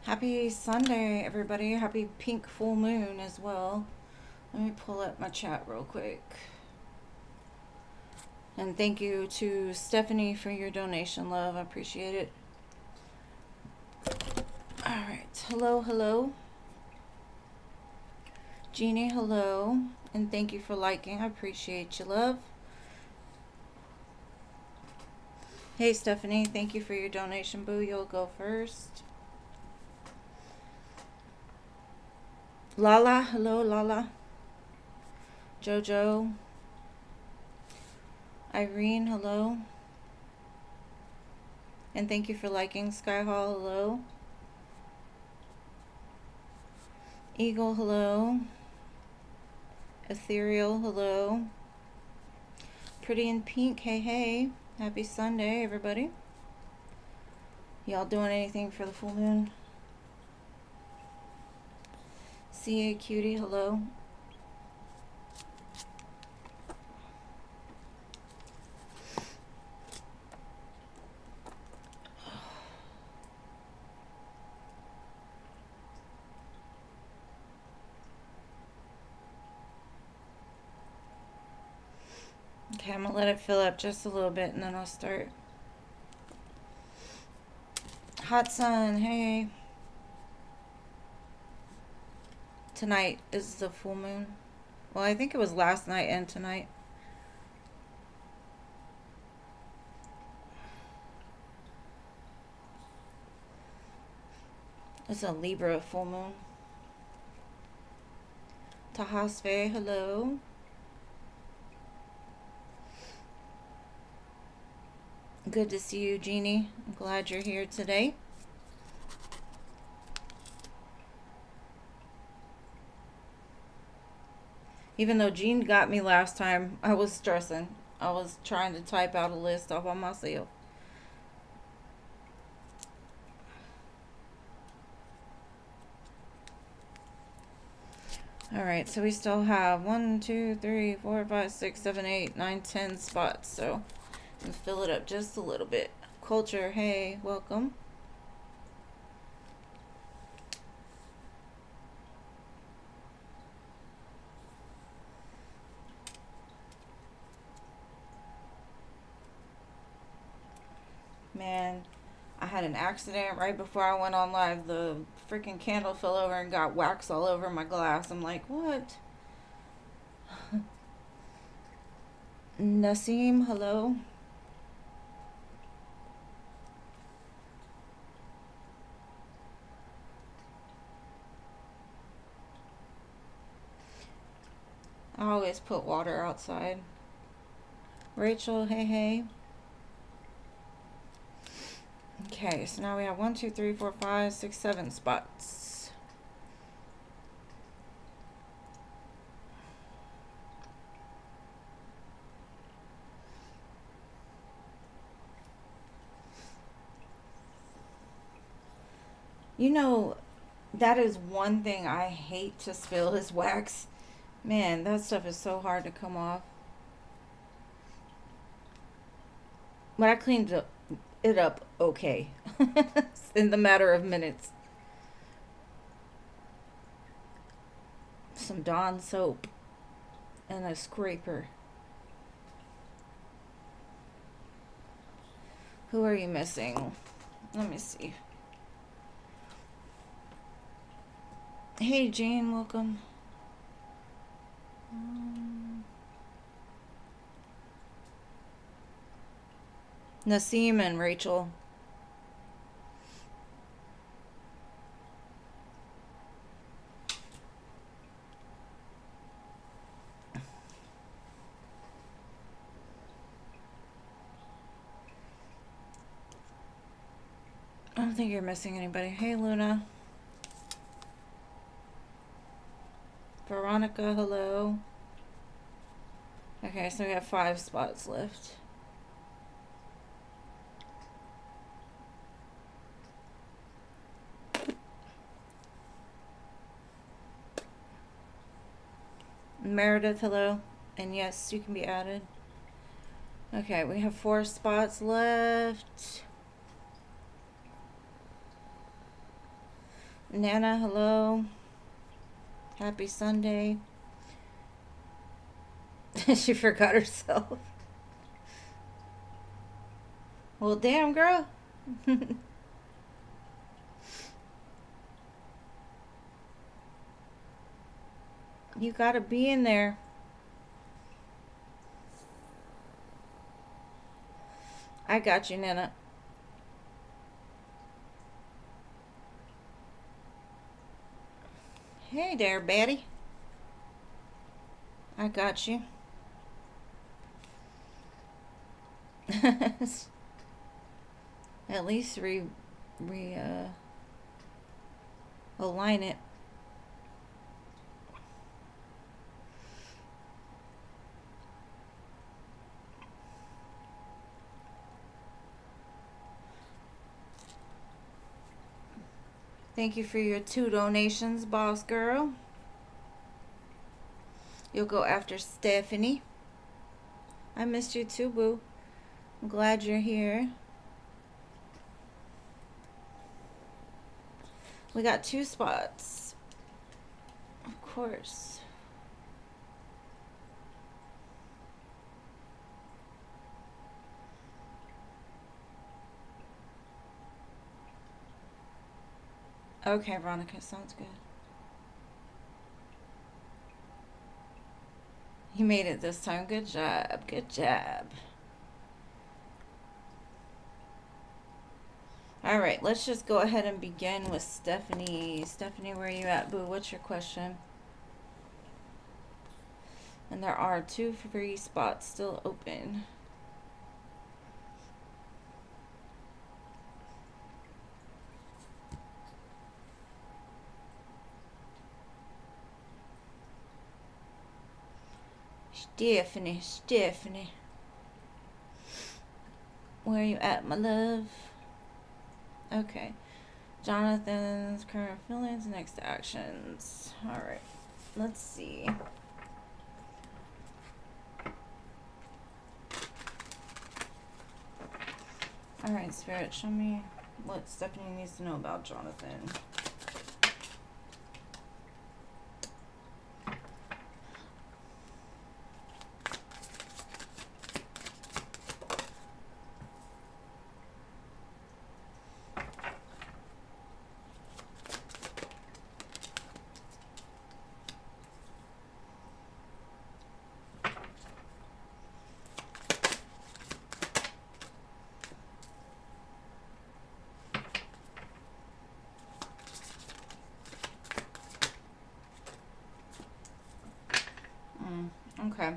Happy Sunday, everybody. Happy pink full moon as well. Let me pull up my chat real quick. And thank you to Stephanie for your donation, love. I appreciate it. All right. Hello, hello. Jeannie, hello. And thank you for liking. I appreciate you, love. Hey, Stephanie. Thank you for your donation, boo. You'll go first. Lala, hello, Lala. Jojo. Irene, hello. And thank you for liking. Sky Hall, hello. Eagle, hello. Ethereal, hello. Pretty in Pink, hey, hey. Happy Sunday, everybody. Y'all doing anything for the full moon? CA Cutie, hello. Okay, I'm gonna let it fill up just a little bit and then I'll start. Hot Sun, hey. Tonight is the full moon. Well, I think it was last night and tonight. It's a Libra full moon. Tahasve, hello. Good to see you, Jeannie. I'm glad you're here today. Even though Jean got me last time, I was stressing. I was trying to type out a list all by myself. Alright, so we still have 1, 2, 3, 4, 5, 6, 7, 8, 9, 10 spots. So let's fill it up just a little bit. Culture, hey, welcome. Man, I had an accident right before I went on live. The freaking candle fell over and got wax all over my glass. I'm like, what? Nasim, hello. I always put water outside. Rachel, hey, hey. Okay, so now we have 1, 2, 3, 4, 5, 6, 7 spots. You know, that is one thing I hate to spill is wax. Man, that stuff is so hard to come off. But I cleaned it up okay in the matter of minutes. Some Dawn soap and a scraper. Who are you missing? Let me see. Hey, Jane, welcome. Nasim and Rachel. I don't think you're missing anybody. Hey, Luna. Veronica, hello. Okay, so we have 5 spots left. Meredith, hello. And yes, you can be added. Okay, we have 4 spots left. Nana, hello. Happy Sunday. She forgot herself. Well, damn, girl. You gotta be in there. I got you, Nana. Hey there, Betty. I got you. At least align it. Thank you for your 2 donations, boss girl. You'll go after Stephanie. I missed you too, boo. I'm glad you're here. We got 2 spots. Of course. Okay, Veronica, sounds good. You made it this time. Good job. Good job. All right, let's just go ahead and begin with Stephanie. Stephanie, where are you at, boo? What's your question? And there are 2 free spots still open. Stephanie. Where are you at, my love? Okay. Jonathan's current feelings, next actions. Alright. Let's see. Alright, Spirit, show me what Stephanie needs to know about Jonathan. Okay.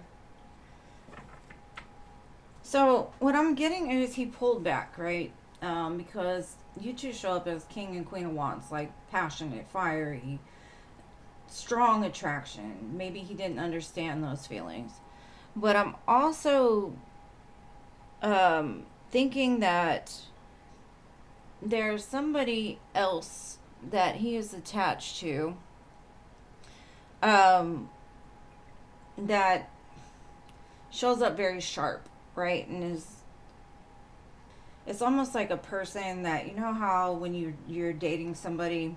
So what I'm getting is he pulled back, right? Because you 2 show up as King and Queen of Wands, like passionate, fiery, strong attraction. Maybe he didn't understand those feelings. But I'm also thinking that there's somebody else that he is attached to that shows up very sharp, right? And it's almost like a person that, you know how when you're dating somebody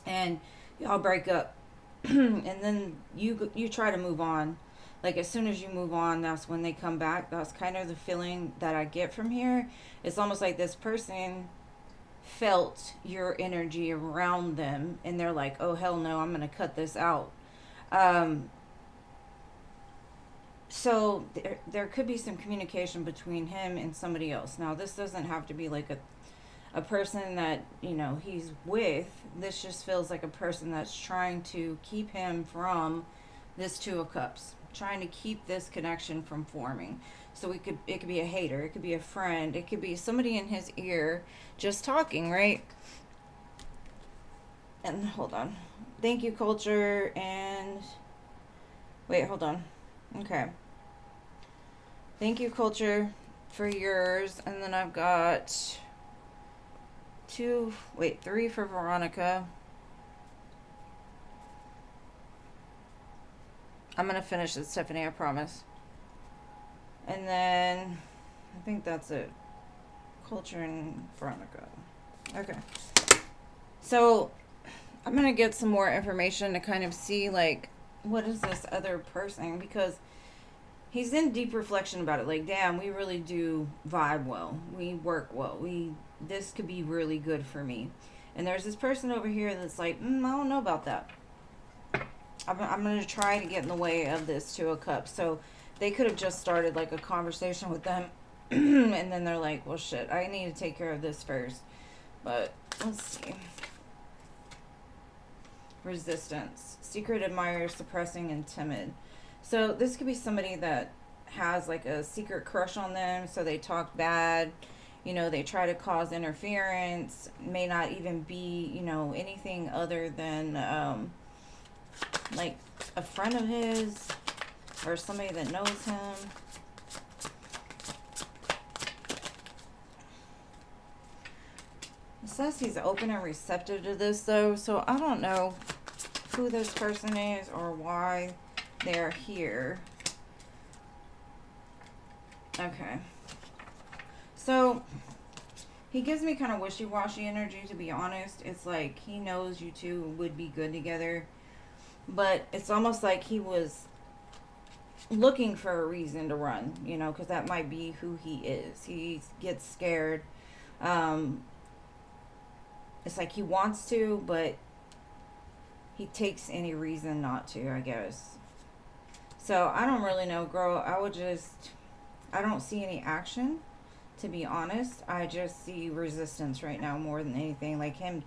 and y'all break up and then you try to move on, like as soon as you move on, that's when they come back. That's kind of the feeling that I get from here. It's almost like this person felt your energy around them and they're like, oh hell no, I'm gonna cut this out. So there could be some communication between him and somebody else. Now this doesn't have to be like a person that, you know, he's with. This just feels like a person that's trying to keep him from this 2 of Cups, trying to keep this connection from forming. So it could be a hater, it could be a friend, it could be somebody in his ear just talking, right? And hold on. Thank you, culture. And wait, hold on. Okay. Thank you, culture, for yours. And then I've got 3 for Veronica. I'm going to finish it, Stephanie, I promise. And then I think that's it. Culture and Veronica. Okay. So I'm going to get some more information to kind of see, like, what is this other person? Because he's in deep reflection about it. Like, damn, we really do vibe well. We work well. This could be really good for me. And there's this person over here that's like, I don't know about that. I'm going to try to get in the way of this Two of Cups. So they could have just started like a conversation with them. And then they're like, well, shit, I need to take care of this first. But let's see. Resistance. Secret admirer, suppressing, and timid. So this could be somebody that has like a secret crush on them. So they talk bad. You know, they try to cause interference. May not even be, you know, anything other than like a friend of his or somebody that knows him. It says he's open and receptive to this though, so I don't know who this person is or why they're here. Okay. So he gives me kind of wishy-washy energy, to be honest. It's like he knows you two would be good together. But it's almost like he was looking for a reason to run, you know, because that might be who he is. He gets scared. It's like he wants to, but he takes any reason not to, I guess. So I don't really know, girl. I don't see any action, to be honest. I just see resistance right now more than anything. Like him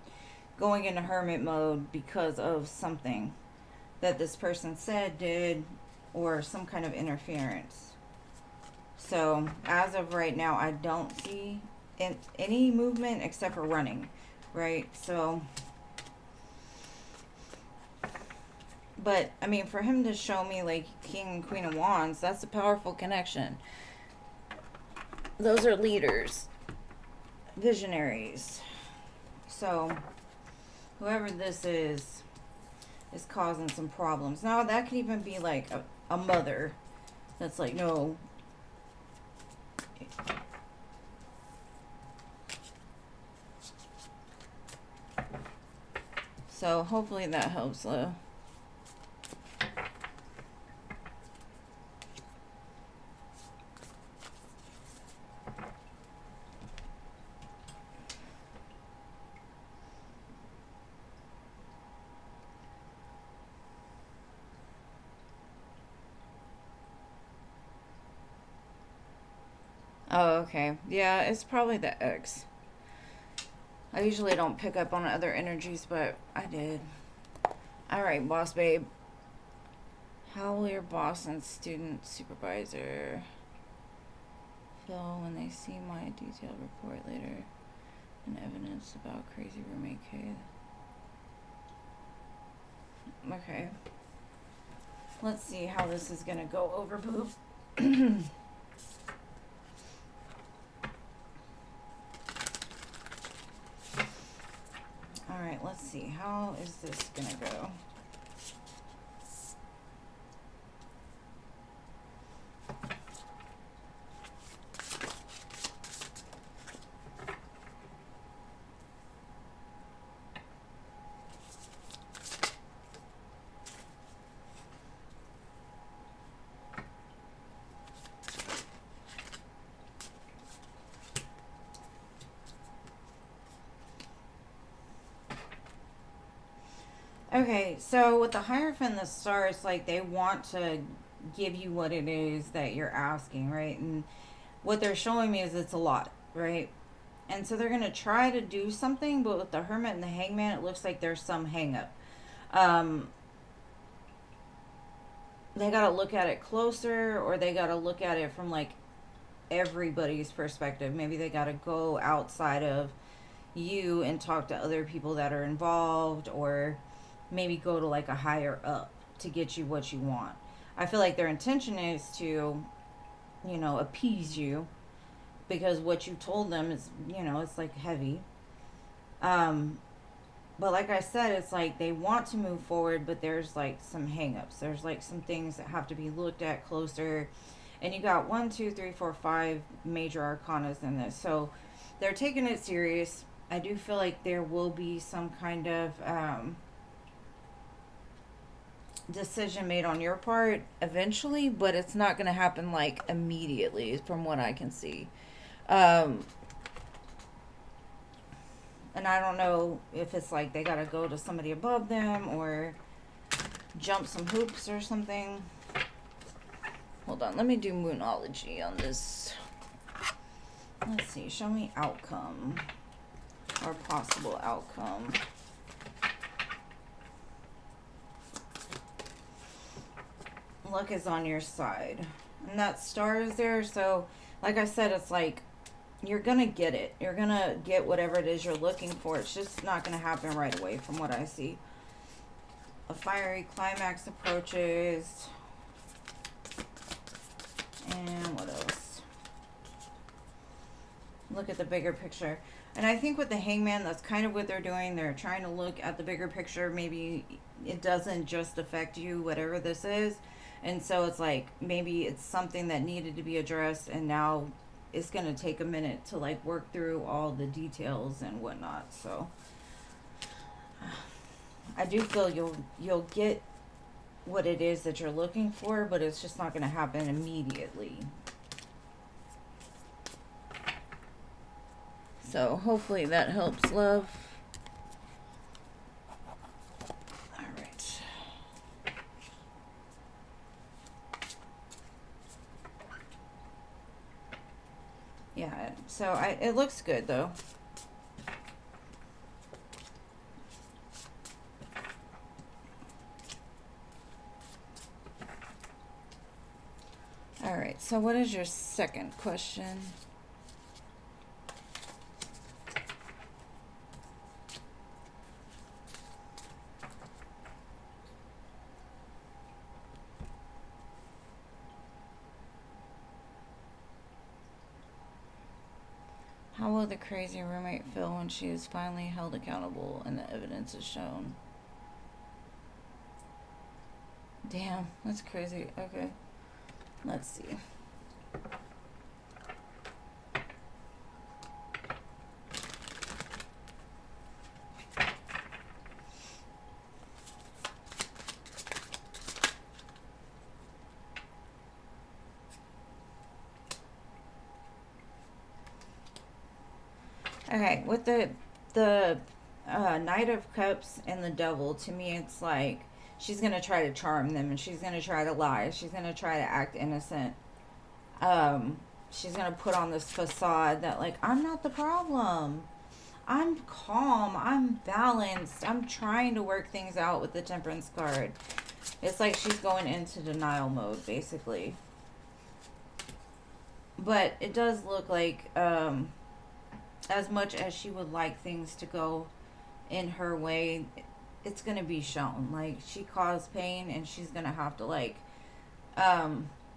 going into hermit mode because of something that this person said, did, or some kind of interference. So as of right now, I don't see any movement except for running, right? So, but I mean, for him to show me like King and Queen of Wands, that's a powerful connection. Those are leaders, visionaries. So whoever this is causing some problems. Now that could even be like a mother that's like, no. So hopefully that helps, Lou. Oh, okay. Yeah, it's probably the X. I usually don't pick up on other energies, but I did. Alright, boss babe. How will your boss and student supervisor feel when they see my detailed report later and evidence about crazy roommate Kate? Okay. Let's see how this is gonna go over, boob. Alright, let's see. How is this gonna go? Okay, so with the Hierophant and the Star, it's like they want to give you what it is that you're asking, right? And what they're showing me is it's a lot, right? And so they're going to try to do something, but with the Hermit and the Hangman, it looks like there's some hang up. They got to look at it closer, or they got to look at it from like everybody's perspective. Maybe they got to go outside of you and talk to other people that are involved, or maybe go to like a higher up to get you what you want. I feel like their intention is to, you know, appease you because what you told them is, you know, it's like heavy. But like I said, it's like they want to move forward, but there's like some hangups. There's like some things that have to be looked at closer. And you got 1, 2, 3, 4, 5 major arcanas in this. So they're taking it serious. I do feel like there will be some kind of decision made on your part eventually, but it's not going to happen like immediately, from what I can see. Um, and I don't know if it's like they got to go to somebody above them or jump some hoops or something. Hold on, let me do Moonology on this. Let's see, show me outcome or possible outcome. Luck is on your side. And that star is there, so like I said, it's like you're gonna get it. You're gonna get whatever it is you're looking for. It's just not gonna happen right away from what I see. A fiery climax approaches. And what else? Look at the bigger picture. And I think with the Hangman, that's kind of what they're doing. They're trying to look at the bigger picture. Maybe it doesn't just affect you, whatever this is. And so it's like, maybe it's something that needed to be addressed, and now it's going to take a minute to like work through all the details and whatnot. So I do feel you'll get what it is that you're looking for, but it's just not going to happen immediately. So hopefully that helps, love. All right. Yeah, so it looks good though. All right, so what is your second question? How will the crazy roommate feel when she is finally held accountable and the evidence is shown? Damn, that's crazy. Okay, let's see. Okay, with the Knight of Cups and the Devil, to me it's like she's gonna try to charm them, and she's gonna try to lie. She's gonna try to act innocent. She's gonna put on this facade that like, I'm not the problem. I'm calm. I'm balanced. I'm trying to work things out with the Temperance card. It's like she's going into denial mode, basically. But it does look like as much as she would like things to go in her way, it's gonna be shown. Like, she caused pain, and she's gonna have to like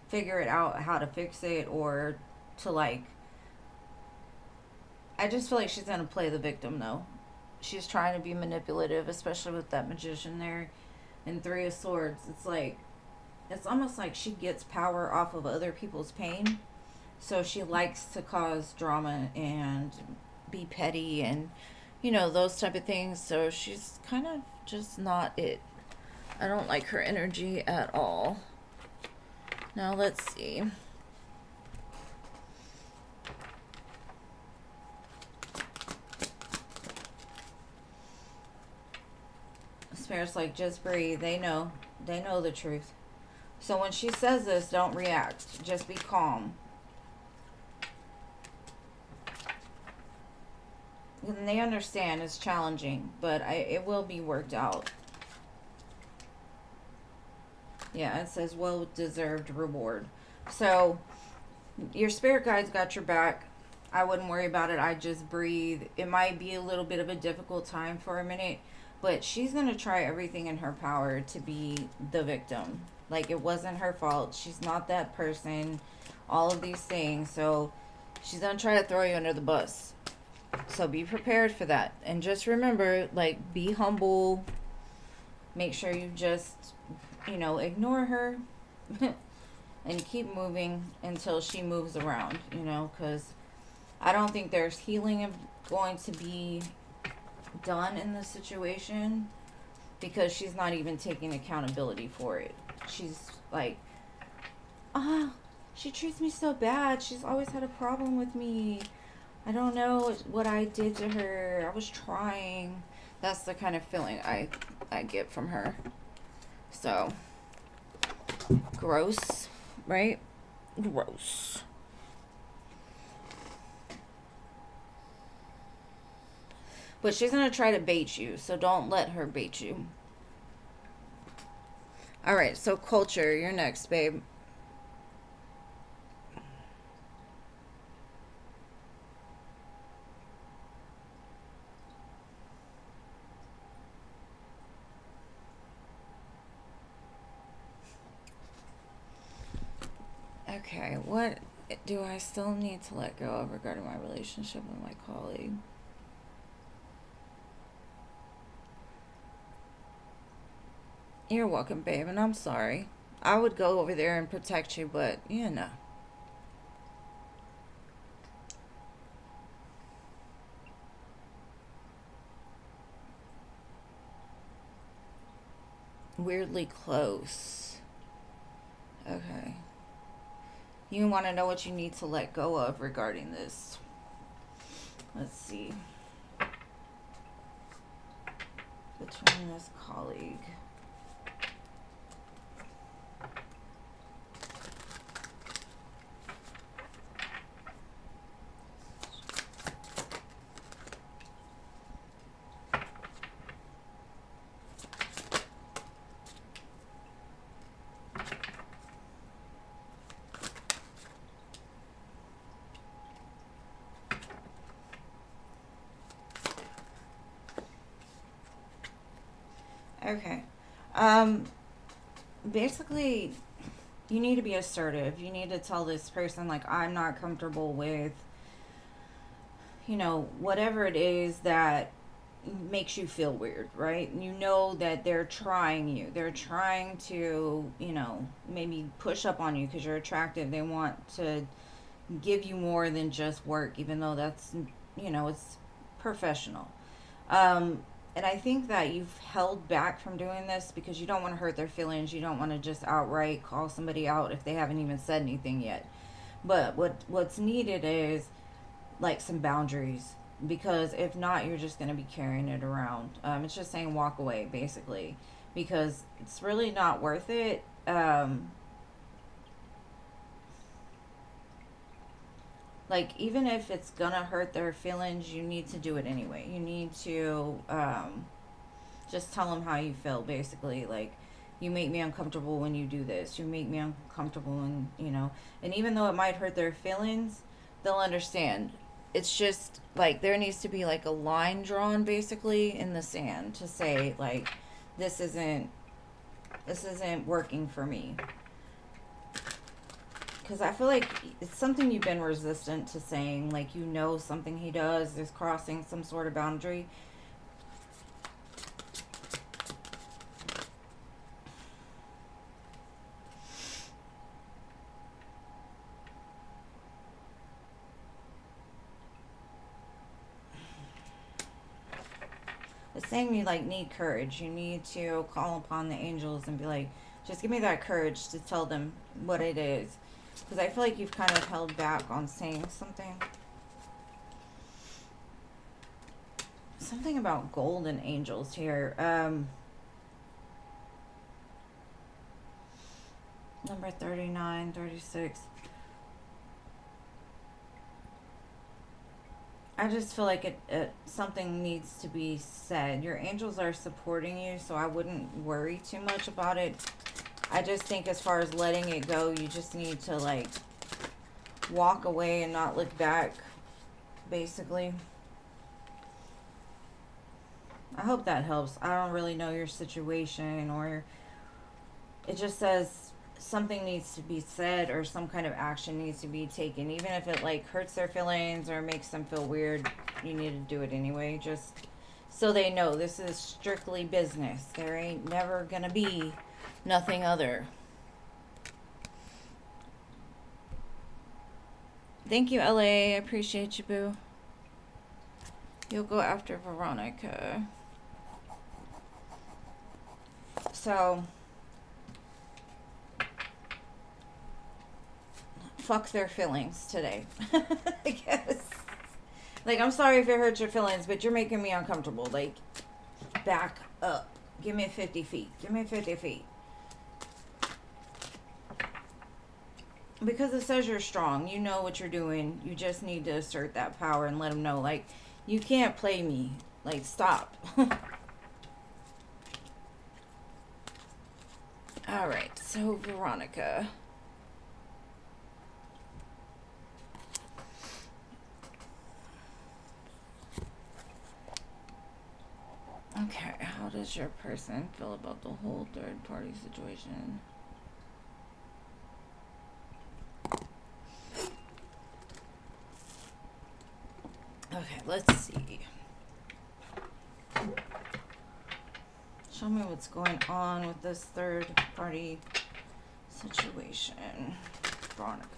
figure it out how to fix it, or to like, I just feel like she's gonna play the victim though. She's trying to be manipulative, especially with that Magician there and Three of Swords. It's like, it's almost like she gets power off of other people's pain. So she likes to cause drama and be petty and, you know, those type of things. So she's kind of just not it. I don't like her energy at all. Now let's see. Spirit's like, just breathe. They know. They know the truth. So when she says this, don't react. Just be calm. And they understand it's challenging, but it will be worked out. Yeah, it says well-deserved reward. So your spirit guides got your back. I wouldn't worry about it. I just breathe. It might be a little bit of a difficult time for a minute, but she's going to try everything in her power to be the victim. Like, it wasn't her fault. She's not that person. All of these things. So she's going to try to throw you under the bus. So be prepared for that. And just remember, like, be humble. Make sure you just, you know, ignore her. And keep moving until she moves around, you know, because I don't think there's healing going to be done in this situation because she's not even taking accountability for it. She's like, ah, she treats me so bad. She's always had a problem with me. I don't know what I did to her. I was trying. That's the kind of feeling I get from her. So, gross, right? Gross. But she's going to try to bait you, so don't let her bait you. All right, so culture, you're next, babe. Okay, what do I still need to let go of regarding my relationship with my colleague? You're welcome, babe, and I'm sorry. I would go over there and protect you, but you know. Weirdly close. Okay. You want to know what you need to let go of regarding this. Let's see. Between this colleague. Okay. Basically, you need to be assertive. You need to tell this person, like, I'm not comfortable with, whatever it is that makes you feel weird, right? You know that they're trying you. They're trying to, maybe push up on you because you're attractive. They want to give you more than just work, even though that's, it's professional. And I think that you've held back from doing this because you don't want to hurt their feelings. You don't want to just outright call somebody out if they haven't even said anything yet. But what's needed is like some boundaries, because if not, you're just going to be carrying it around. It's just saying walk away, basically, because it's really not worth it. Like, even if it's gonna hurt their feelings, you need to do it anyway. You need to just tell them how you feel, basically. Like, you make me uncomfortable when you do this. You make me uncomfortable when, and even though it might hurt their feelings, they'll understand. It's just like there needs to be like a line drawn, basically, in the sand to say, like, this isn't working for me. Because I feel like it's something you've been resistant to saying. Like, something he does is crossing some sort of boundary. It's saying you, like, need courage. You need to call upon the angels and be like, just give me that courage to tell them what it is. Because I feel like you've kind of held back on saying something. Something about golden angels here. Number 39, 36. I just feel like something needs to be said. Your angels are supporting you, so I wouldn't worry too much about it. I just think as far as letting it go, you just need to, like, walk away and not look back, basically. I hope that helps. I don't really know your situation, or it just says something needs to be said or some kind of action needs to be taken. Even if it, like, hurts their feelings or makes them feel weird, you need to do it anyway, just so they know this is strictly business. There ain't never gonna be nothing other. Thank you, LA. I appreciate you, boo. You'll go after Veronica. So, fuck their feelings today. I guess. Like, I'm sorry if it hurts your feelings, but you're making me uncomfortable. Like, back up. Give me 50 feet. Give me 50 feet. Because it says you're strong. You know what you're doing. You just need to assert that power and let them know, like, you can't play me. Like, stop. Alright, so Veronica. Okay, how does your person feel about the whole third party situation? Okay, let's see. Show me what's going on with this third party situation. Veronica.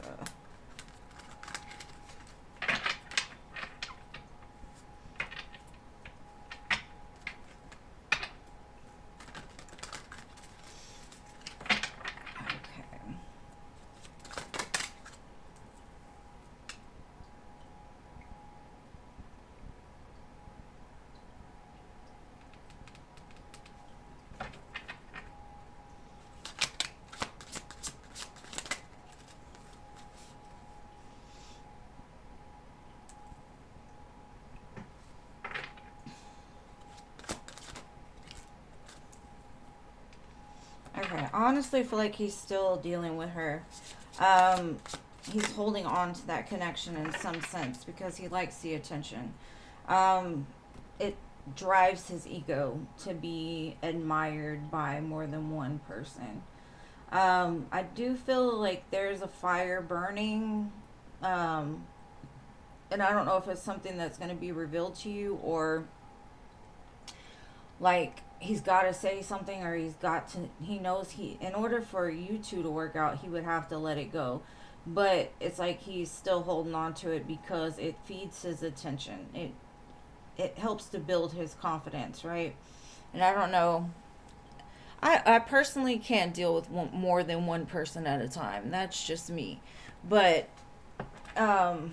Okay, I honestly feel like he's still dealing with her. He's holding on to that connection in some sense because he likes the attention. It drives his ego to be admired by more than one person. I do feel like there's a fire burning. And I don't know if it's something that's going to be revealed to you or like he's got to say something or he knows in order for you two to work out, he would have to let it go. But it's like he's still holding on to it because it feeds his attention. It helps to build his confidence, right? And I don't know. I personally can't deal with more than one person at a time. That's just me. But it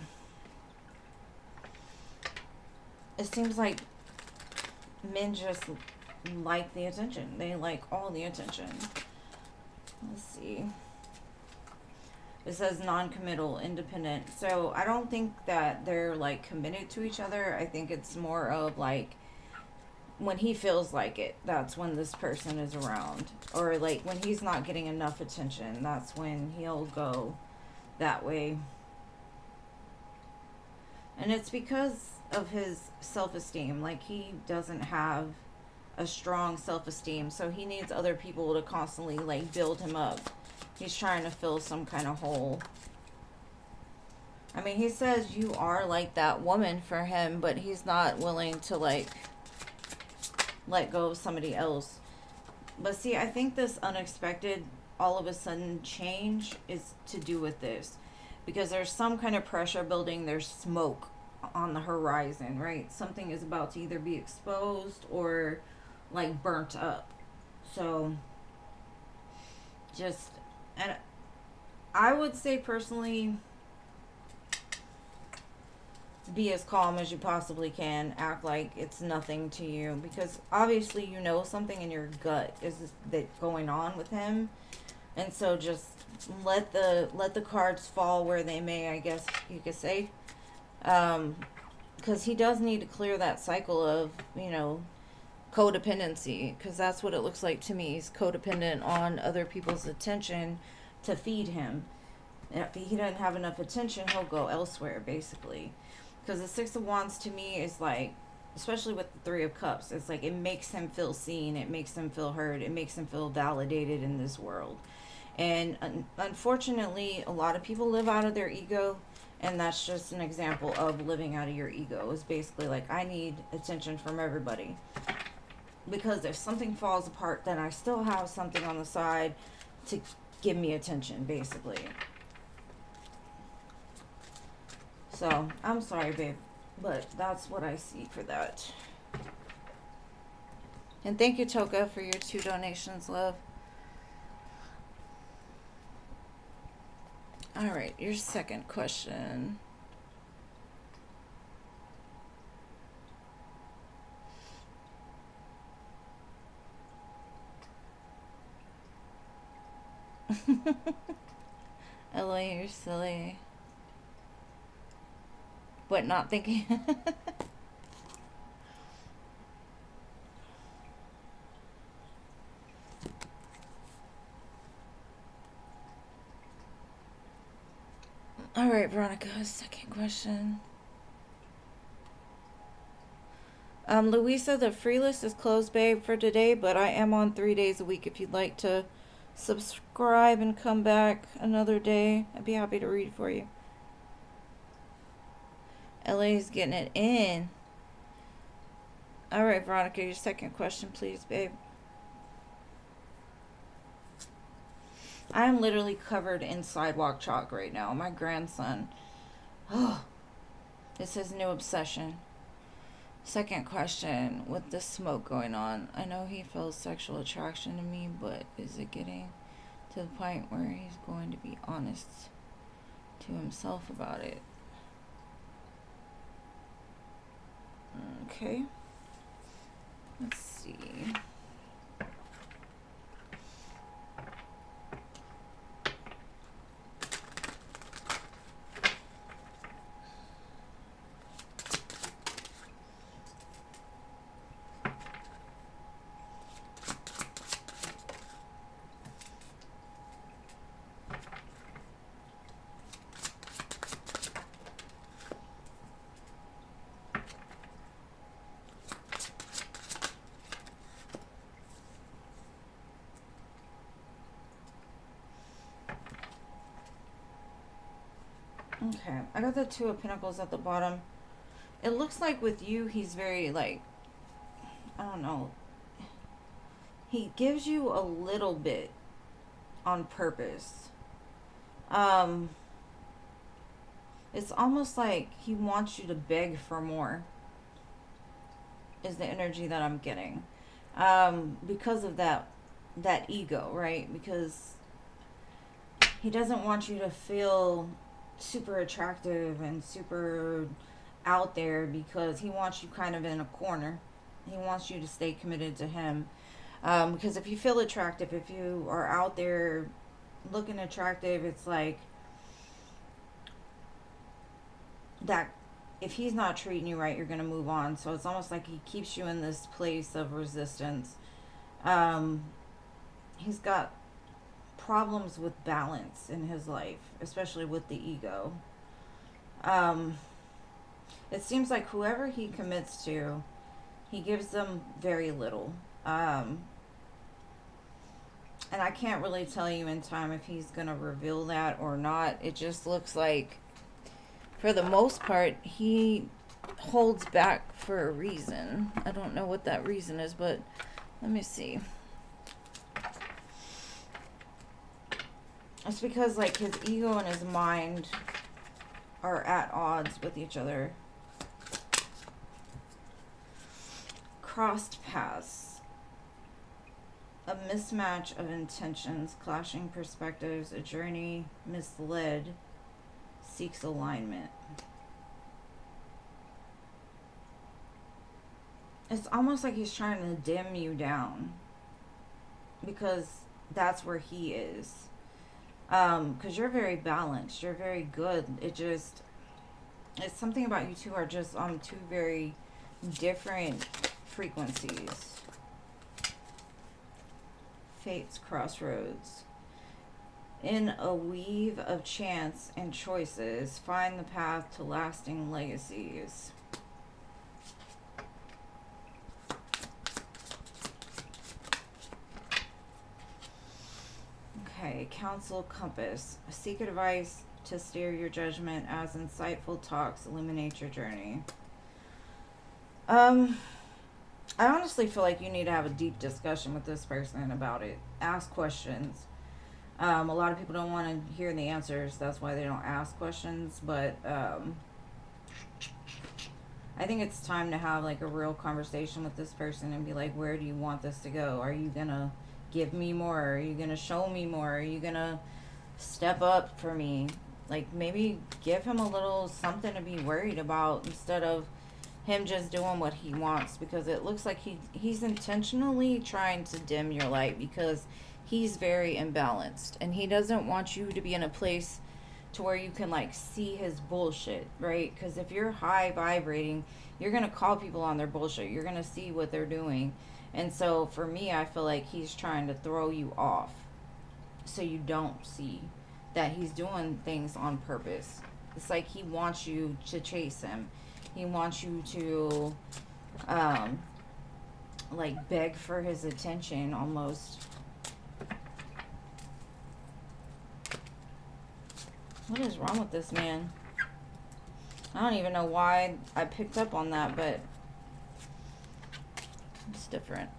seems like men just like the attention. They like all the attention. Let's see. It says non-committal, independent. So I don't think that they're like committed to each other. I think it's more of like when he feels like it, that's when this person is around. Or like when he's not getting enough attention, that's when he'll go that way. And it's because of his self-esteem. Like he doesn't have a strong self-esteem, so he needs other people to constantly like build him up. He's trying to fill some kind of hole. I mean, he says you are like that woman for him, but he's not willing to like let go of somebody else. But see, I think this unexpected all of a sudden change is to do with this because there's some kind of pressure building. There's smoke on the horizon, right? Something is about to either be exposed or like burnt up. So just, and I would say personally, be as calm as you possibly can. Act like it's nothing to you because obviously you know something in your gut is that going on with him, and so just let the cards fall where they may, I guess you could say, because he does need to clear that cycle of codependency, because that's what it looks like to me. He's codependent on other people's attention to feed him. And if he doesn't have enough attention, he'll go elsewhere, basically. Because the Six of Wands to me is like, especially with the Three of Cups, it's like it makes him feel seen, it makes him feel heard, it makes him feel validated in this world. And unfortunately, a lot of people live out of their ego, and that's just an example of living out of your ego. It's basically like, I need attention from everybody. Because if something falls apart, then I still have something on the side to give me attention, basically. So, I'm sorry, babe. But that's what I see for that. And thank you, Toka, for your 2 donations, love. All right, your second question. Ella, you're silly. But not thinking. All right, Veronica, second question. Louisa, the free list is closed, babe, for today, but I am on 3 days a week. If you'd like to subscribe and come back another day, I'd be happy to read for you. LA's getting it in. All right, Veronica, your second question, please, babe. I'm literally covered in sidewalk chalk right now. My grandson, oh, it's his new obsession. Second question, with the smoke going on, I know he feels sexual attraction to me, but is it getting to the point where he's going to be honest to himself about it? Okay. Let's see. Okay, I got the 2 of Pentacles at the bottom. It looks like with you, he's very, like, I don't know. He gives you a little bit on purpose. It's almost like he wants you to beg for more, is the energy that I'm getting. Because of that ego, right? Because he doesn't want you to feel super attractive and super out there, because he wants you kind of in a corner. He wants you to stay committed to him. Because if you feel attractive, if you are out there looking attractive, it's like that. If he's not treating you right, you're going to move on. So it's almost like he keeps you in this place of resistance. He's got problems with balance in his life, especially with the ego. It seems like whoever he commits to, he gives them very little. And I can't really tell you in time if he's going to reveal that or not. It just looks like, for the most part, he holds back for a reason. I don't know what that reason is, but let me see. It's because, like, his ego and his mind are at odds with each other. Crossed paths. A mismatch of intentions, clashing perspectives, a journey misled, seeks alignment. It's almost like he's trying to dim you down, because that's where he is. Because you're very balanced, you're very good. It's something about you two are just on 2 very different frequencies. Fate's crossroads. In a weave of chance and choices, find the path to lasting legacies. Okay, counsel compass. Seek advice to steer your judgment as insightful talks illuminate your journey. I honestly feel like you need to have a deep discussion with this person about it. Ask questions. A lot of people don't want to hear the answers. That's why they don't ask questions. But I think it's time to have like a real conversation with this person and be like, where do you want this to go? Are you gonna give me more? Are you gonna show me more? Are you gonna step up for me? Like, maybe give him a little something to be worried about instead of him just doing what he wants, because it looks like he's intentionally trying to dim your light because he's very imbalanced and he doesn't want you to be in a place to where you can like see his bullshit, right? Because if you're high vibrating, you're gonna call people on their bullshit. You're gonna see what they're doing. And so for me, I feel like he's trying to throw you off so you don't see that he's doing things on purpose. It's like he wants you to chase him. He wants you to like beg for his attention almost. What is wrong with this man? I don't even know why I picked up on that, but it's different.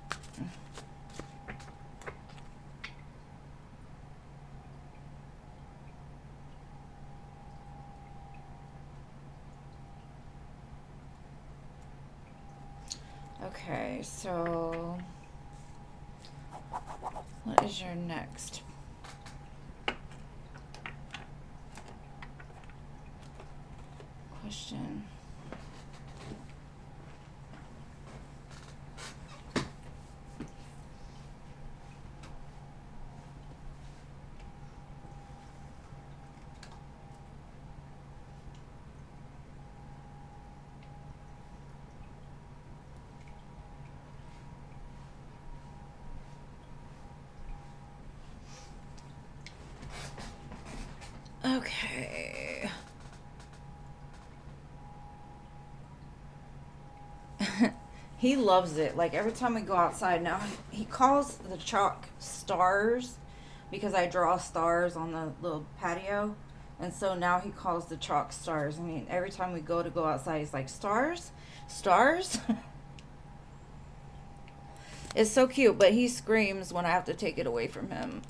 Okay, so what is your next question? Okay. He loves it. Like every time we go outside now, he calls the chalk stars because I draw stars on the little patio. And so now he calls the chalk stars. I mean, every time we go outside, he's like, stars? Stars? It's so cute, but he screams when I have to take it away from him.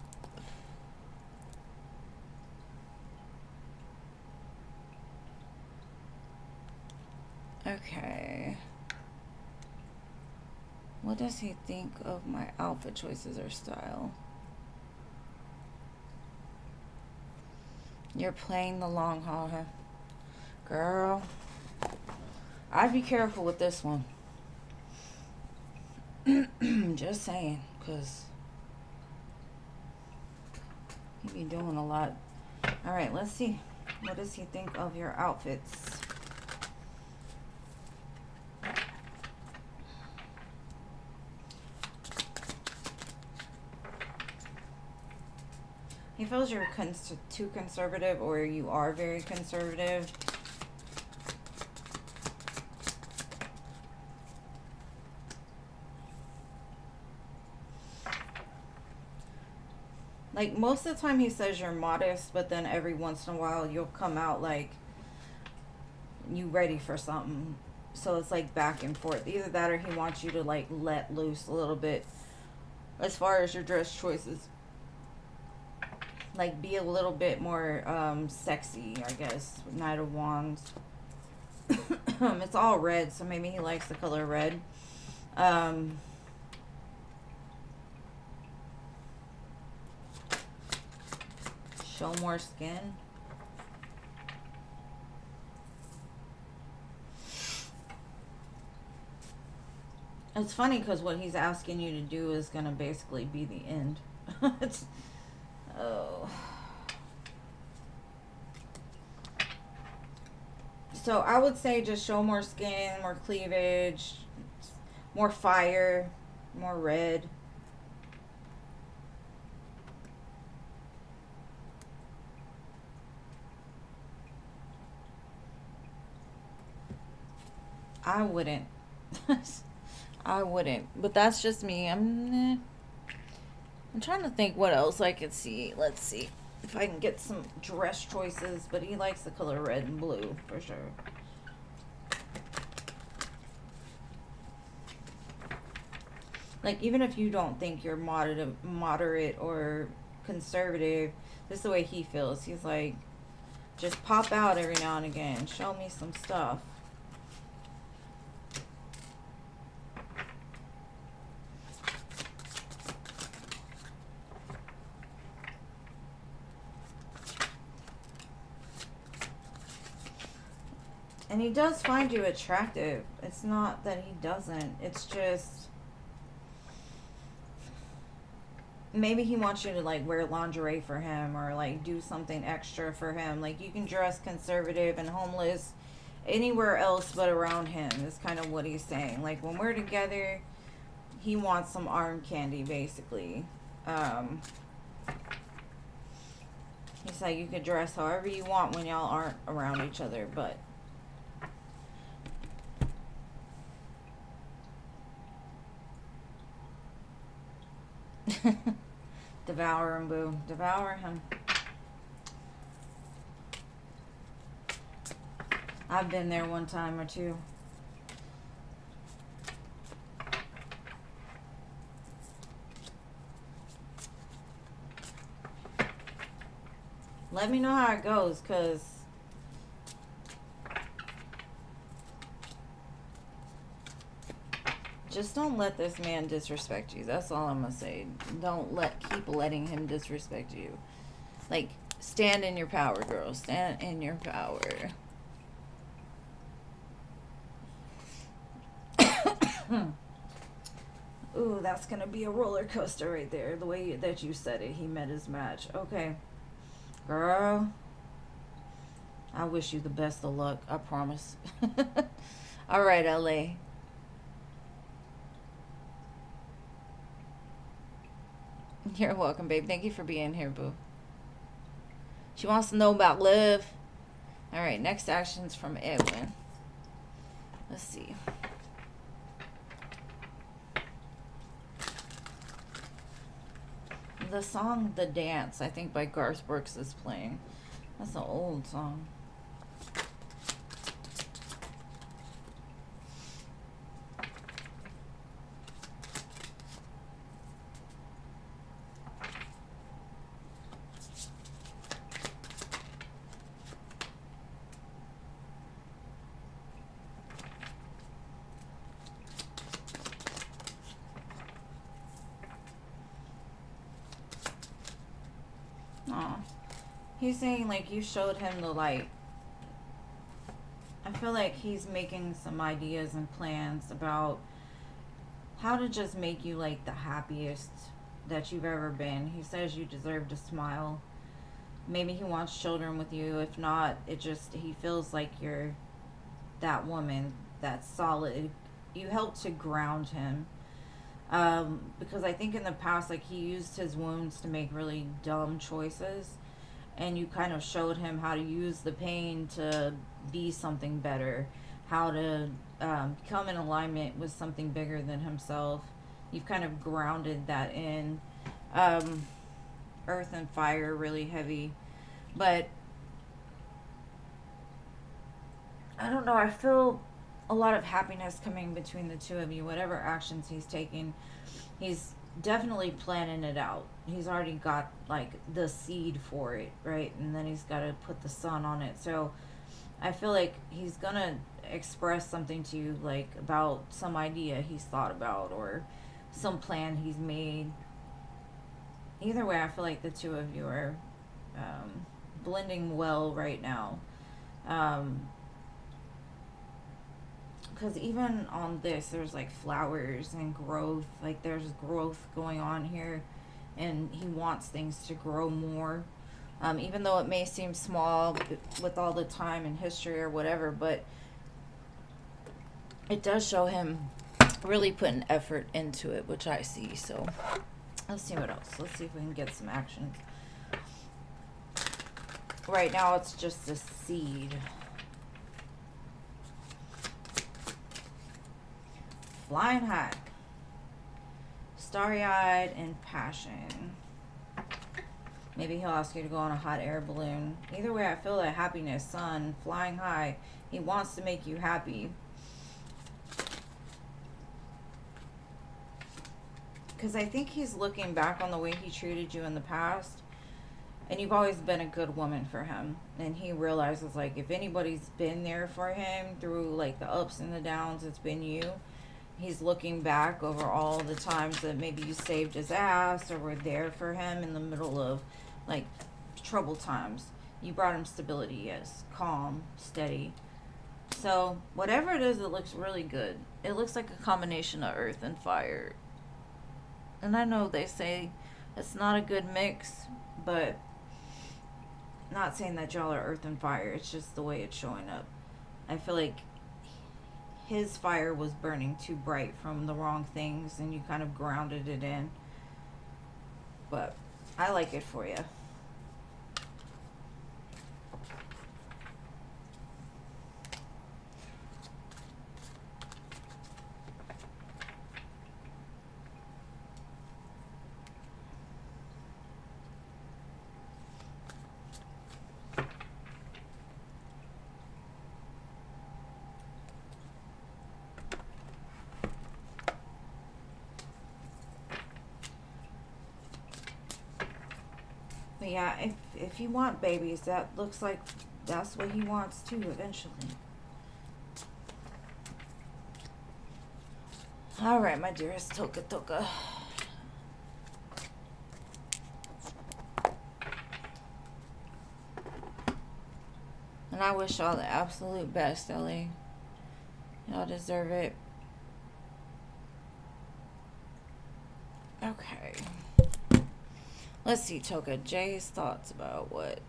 Okay. What does he think of my outfit choices or style? You're playing the long haul, huh? Girl, I'd be careful with this one. Just saying, because he be doing a lot. All right, let's see. What does he think of your outfits? He feels you're too conservative, or you are very conservative. Like, most of the time he says you're modest, but then every once in a while you'll come out like you ready for something. So it's like back and forth. Either that or he wants you to like let loose a little bit as far as your dress choices. Like, be a little bit more sexy, I guess. Knight of Wands. It's all red, so maybe he likes the color red. Show more skin. It's funny because what he's asking you to do is going to basically be the end. Oh. So I would say just show more skin, more cleavage, more fire, more red. I wouldn't. I wouldn't. But that's just me. I'm trying to think what else I could see. Let's see if I can get some dress choices. But he likes the color red and blue for sure. Like, even if you don't think you're moderate or conservative, this is the way he feels. He's like, just pop out every now and again. Show me some stuff. And he does find you attractive. It's not that he doesn't. It's just maybe he wants you to like wear lingerie for him or like do something extra for him. Like you can dress conservative and homeless anywhere else but around him is kind of what he's saying. Like when we're together, he wants some arm candy basically. He's like you could dress however you want when y'all aren't around each other, but devour him, boo. Devour him. I've been there one time or two. Let me know how it goes, because just don't let this man disrespect you. That's all I'm going to say. Keep letting him disrespect you. Like, stand in your power, girl. Stand in your power. Ooh, that's going to be a roller coaster right there. The way that you said it, he met his match. Okay. Girl, I wish you the best of luck. I promise. All right, LA. You're welcome, babe. Thank you for being here, boo. She wants to know about love. All right, next action's from Edwin. Let's see. The song The Dance, I think by Garth Brooks, is playing. That's an old song. Aw. He's saying, like, you showed him the light. I feel like he's making some ideas and plans about how to just make you, like, the happiest that you've ever been. He says you deserve to smile. Maybe he wants children with you. If not, he feels like you're that woman that's solid. You help to ground him. Because I think in the past, like, he used his wounds to make really dumb choices, and you kind of showed him how to use the pain to be something better, how to come in alignment with something bigger than himself. You've kind of grounded that in. Earth and fire, really heavy. But I don't know, I feel a lot of happiness coming between the two of you. Whatever actions he's taking, he's definitely planning it out. He's already got like the seed for it, right? And then he's got to put the sun on it. So I feel like he's gonna express something to you, like about some idea he's thought about or some plan he's made. Either way, I feel like the two of you are blending well right now. Because even on this, there's like flowers and growth. Like there's growth going on here, and he wants things to grow more. Even though it may seem small with all the time and history or whatever, but it does show him really putting effort into it, which I see. So let's see what else. Let's see if we can get some actions. Right now, it's just a seed. Flying high. Starry-eyed and passion. Maybe he'll ask you to go on a hot air balloon. Either way, I feel that happiness, sun, flying high. He wants to make you happy. Because I think he's looking back on the way he treated you in the past. And you've always been a good woman for him. And he realizes, like, if anybody's been there for him through, like, the ups and the downs, it's been you. He's looking back over all the times that maybe you saved his ass or were there for him in the middle of, like, troubled times. You brought him stability, yes. Calm, steady. So whatever it is, it looks really good. It looks like a combination of earth and fire. And I know they say it's not a good mix, but not saying that y'all are earth and fire. It's just the way it's showing up. I feel like his fire was burning too bright from the wrong things, and you kind of grounded it in. But I like it for you. But yeah, if you want babies, that looks like that's what he wants too eventually. All right, my dearest Toka Toka. And I wish y'all the absolute best, Ellie. Y'all deserve it. Okay. Let's see, Toka. Jay's thoughts about what?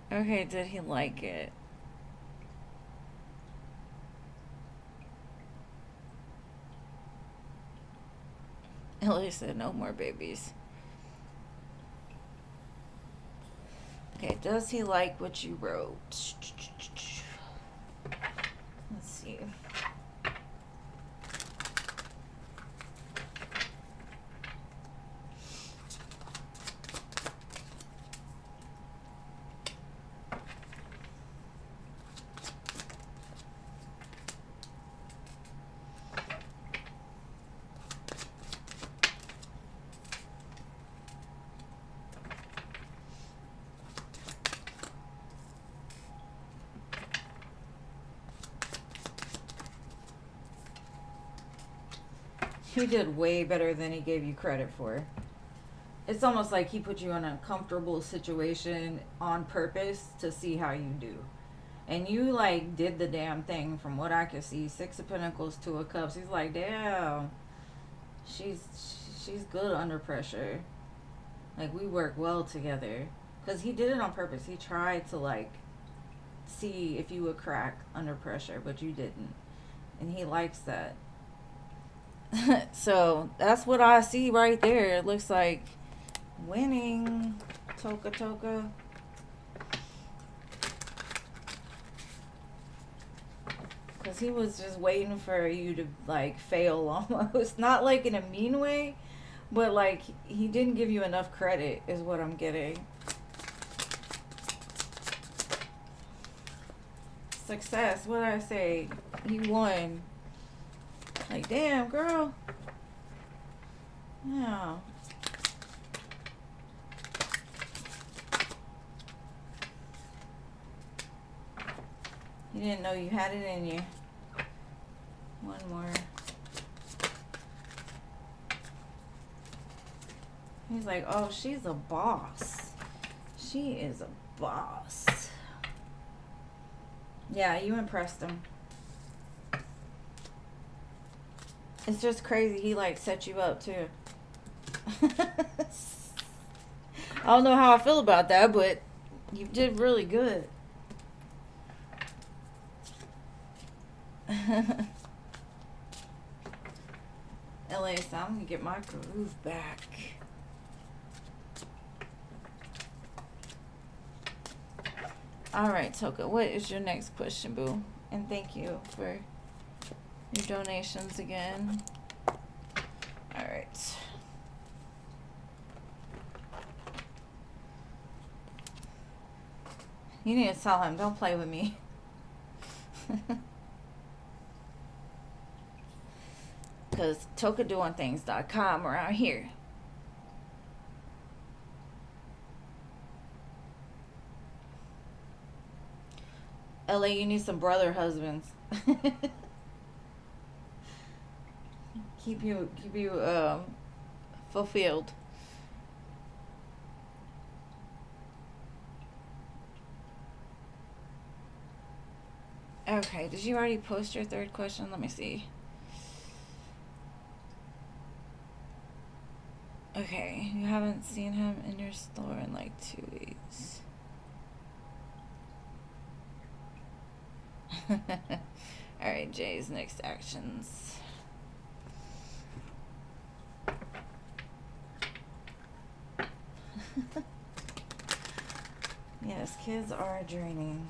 Okay, did he like it? Ellie said no more babies. Okay, does he like what you wrote? Let's see. He did way better than he gave you credit for. It's almost like he put you in a comfortable situation on purpose to see how you do. And you like did the damn thing from what I could see. 6 of Pentacles, 2 of Cups. He's like, damn, she's good under pressure. Like, we work well together. Because he did it on purpose. He tried to like see if you would crack under pressure, but you didn't. And he likes that. So that's what I see right there. It looks like winning, Toka Toka. Because he was just waiting for you to like fail almost. Not like in a mean way, but like he didn't give you enough credit is what I'm getting. Success, what did I say? He won. Like, damn, girl. Yeah. You didn't know you had it in you. One more. He's like, oh, she's a boss. She is a boss. Yeah, you impressed him. It's just crazy. He like set you up too. I don't know how I feel about that, but you did really good. LA, so I'm gonna get my groove back. All right, Toka, what is your next question, boo? And thank you for your donations again. All right. You need to tell him, don't play with me. Because tokadoingthings.com around here. LA, you need some brother husbands. keep you fulfilled. Okay, did you already post your third question? Let me see. Okay, you haven't seen him in your store in like 2 weeks. Alright, Jay's next actions. Yes, kids are draining.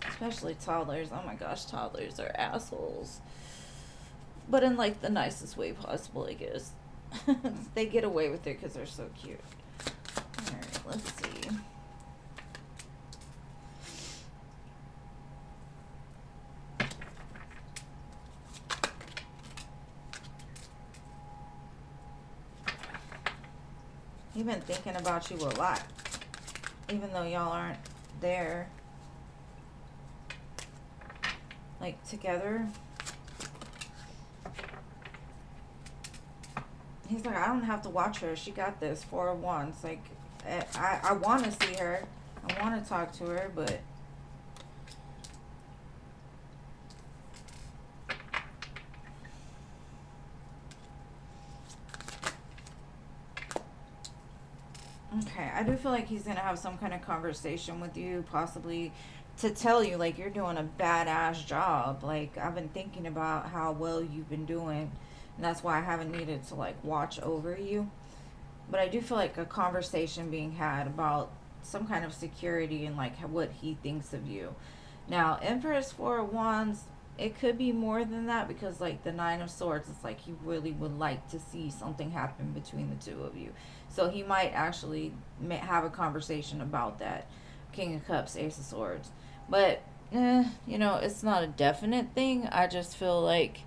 Especially toddlers. Oh my gosh, toddlers are assholes. But in like the nicest way possible, I guess. They get away with it because they're so cute. Alright, let's see. He's been thinking about you a lot. Even though y'all aren't there. Like together. He's like, I don't have to watch her. She got this for once. Like, I want to see her. I want to talk to her, but okay, I do feel like he's going to have some kind of conversation with you, possibly to tell you, like, you're doing a badass job. Like, I've been thinking about how well you've been doing, and that's why I haven't needed to, like, watch over you. But I do feel like a conversation being had about some kind of security and, like, what he thinks of you. Now, Empress Four of Wands, it could be more than that because, like, the Nine of Swords, it's like he really would like to see something happen between the two of you. So he might actually have a conversation about that. King of Cups, Ace of Swords. But, you know, it's not a definite thing. I just feel like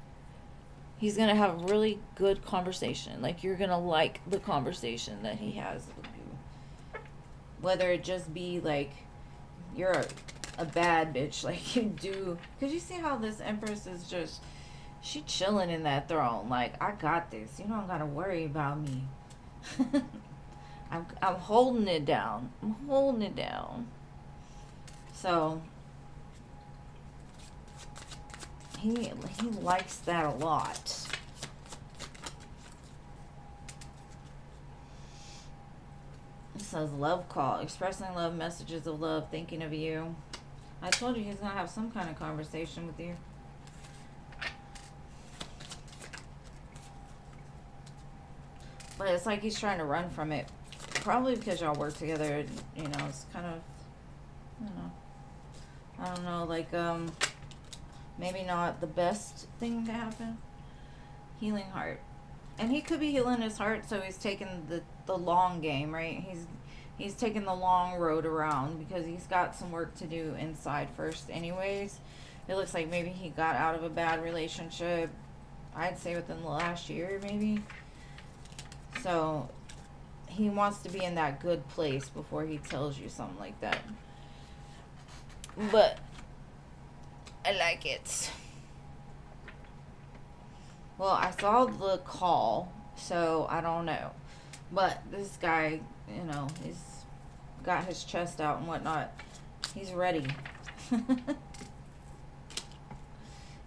he's going to have a really good conversation. Like, you're going to like the conversation that he has with you. Whether it just be, like, you're a bad bitch, like you do. Because you see how this Empress is just, she chilling in that throne. Like, I got this. You don't got to worry about me. I'm holding it down. I'm holding it down. So, he likes that a lot. It says love call, expressing love, messages of love, thinking of you. I told you he's gonna have some kind of conversation with you. But it's like he's trying to run from it. Probably because y'all work together, you know, it's kind of, I don't know, like, maybe not the best thing to happen. Healing heart. And he could be healing his heart, so he's taking the long game, right? He's taking the long road around because he's got some work to do inside first anyways. It looks like maybe he got out of a bad relationship, I'd say within the last year maybe. So he wants to be in that good place before he tells you something like that. But I like it. Well, I saw the call, so I don't know. But this guy, you know, he's got his chest out and whatnot. He's ready.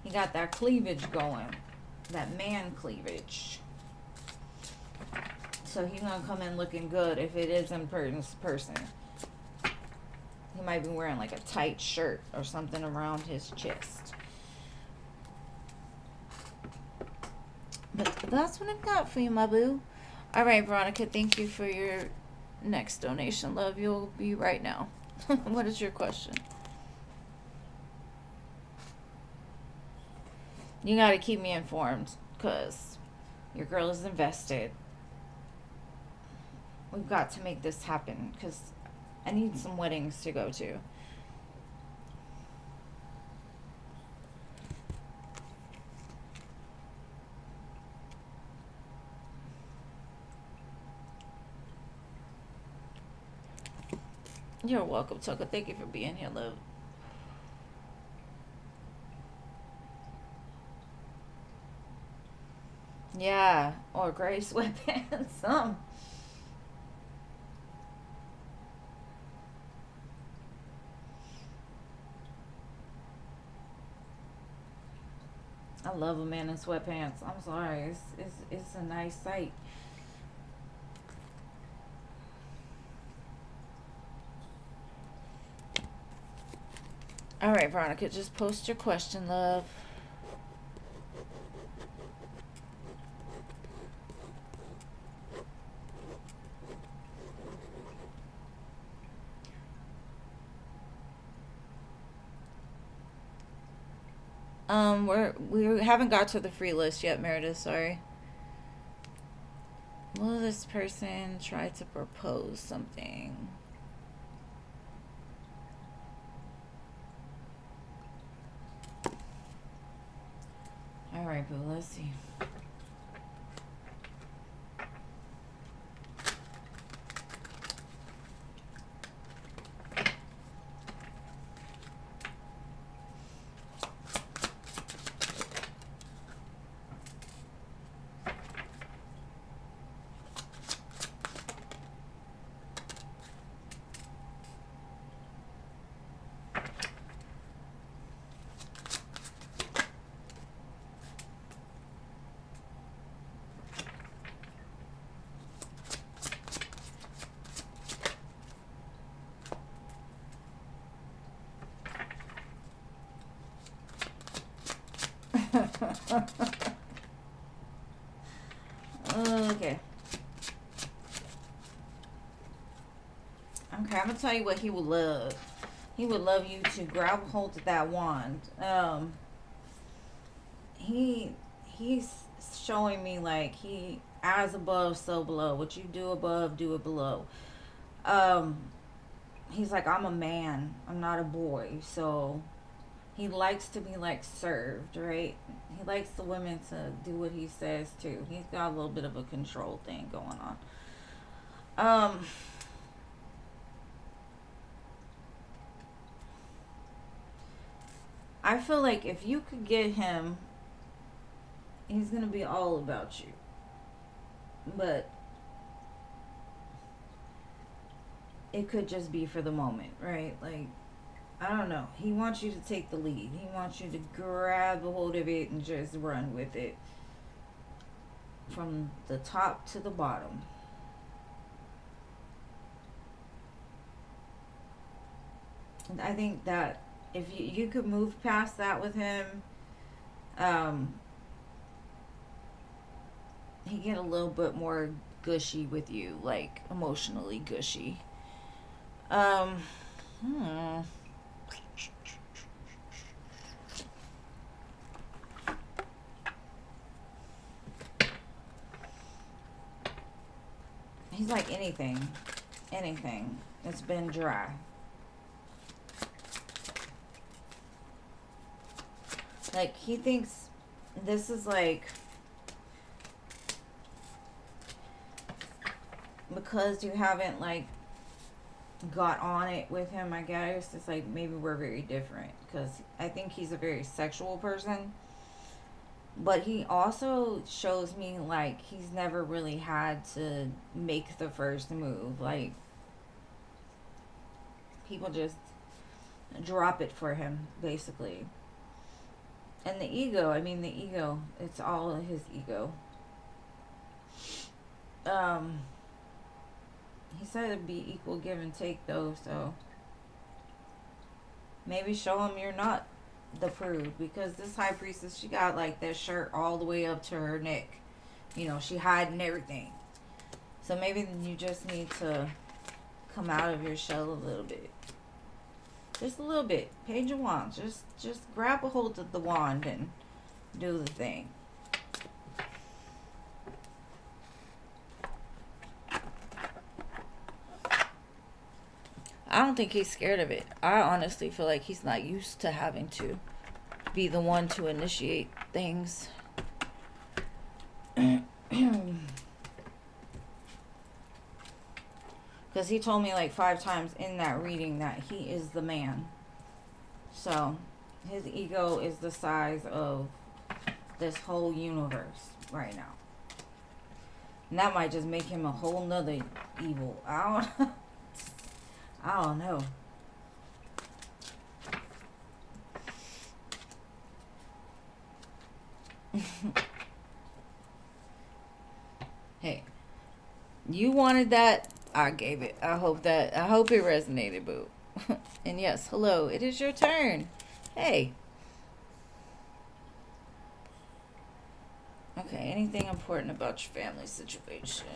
He got that cleavage going. That man cleavage. So he's going to come in looking good if it is in person. He might be wearing like a tight shirt or something around his chest. But that's what I've got for you, my boo. Alright, Veronica, thank you for your next donation, love. You'll be right now. What is your question? You gotta keep me informed, because your girl is invested. We've got to make this happen, because I need some weddings to go to. You're welcome, Tucker. Thank you for being here, love. Yeah, or gray sweatpants. Some. I love a man in sweatpants. I'm sorry. It's a nice sight. All right, Veronica, just post your question, love. We haven't got to the free list yet, Meredith. Sorry. Will this person try to propose something? All right, but let's see. Okay. Okay, I'm gonna tell you what he would love. He would love you to grab hold of that wand. He's showing me like he as above, so below. What you do above, do it below. Um, he's like, I'm a man. I'm not a boy. So he likes to be like served, right? He likes the women to do what he says too. He's got a little bit of a control thing going on. I feel like if you could get him, he's gonna be all about you. But it could just be for the moment, right? Like, I don't know. He wants you to take the lead. He wants you to grab a hold of it and just run with it from the top to the bottom. And I think that if you could move past that with him, um, he get a little bit more gushy with you, like emotionally gushy. Um, hmm. He's like anything that's been dry. Like he thinks this is like because you haven't like got on it with him. I guess it's like maybe we're very different because I think he's a very sexual person, but he also shows me like he's never really had to make the first move. Like people just drop it for him basically. And the ego, I mean the ego, it's all his ego. Um he said it'd be equal give and take though, so maybe show him you're not the prude because this high priestess, she got like that shirt all the way up to her neck. You know, she hiding everything. So maybe you just need to come out of your shell a little bit. Just a little bit. Page of Wands. Just grab a hold of the wand and do the thing. I don't think he's scared of it. I honestly feel like he's not used to having to be the one to initiate things. Because he told me like 5 times in that reading that he is the man. So his ego is the size of this whole universe right now. And that might just make him a whole nother evil. I don't know. Hey, you wanted that. I gave it. I hope it resonated, boo. And yes, hello. It is your turn. Hey. Okay, anything important about your family situation?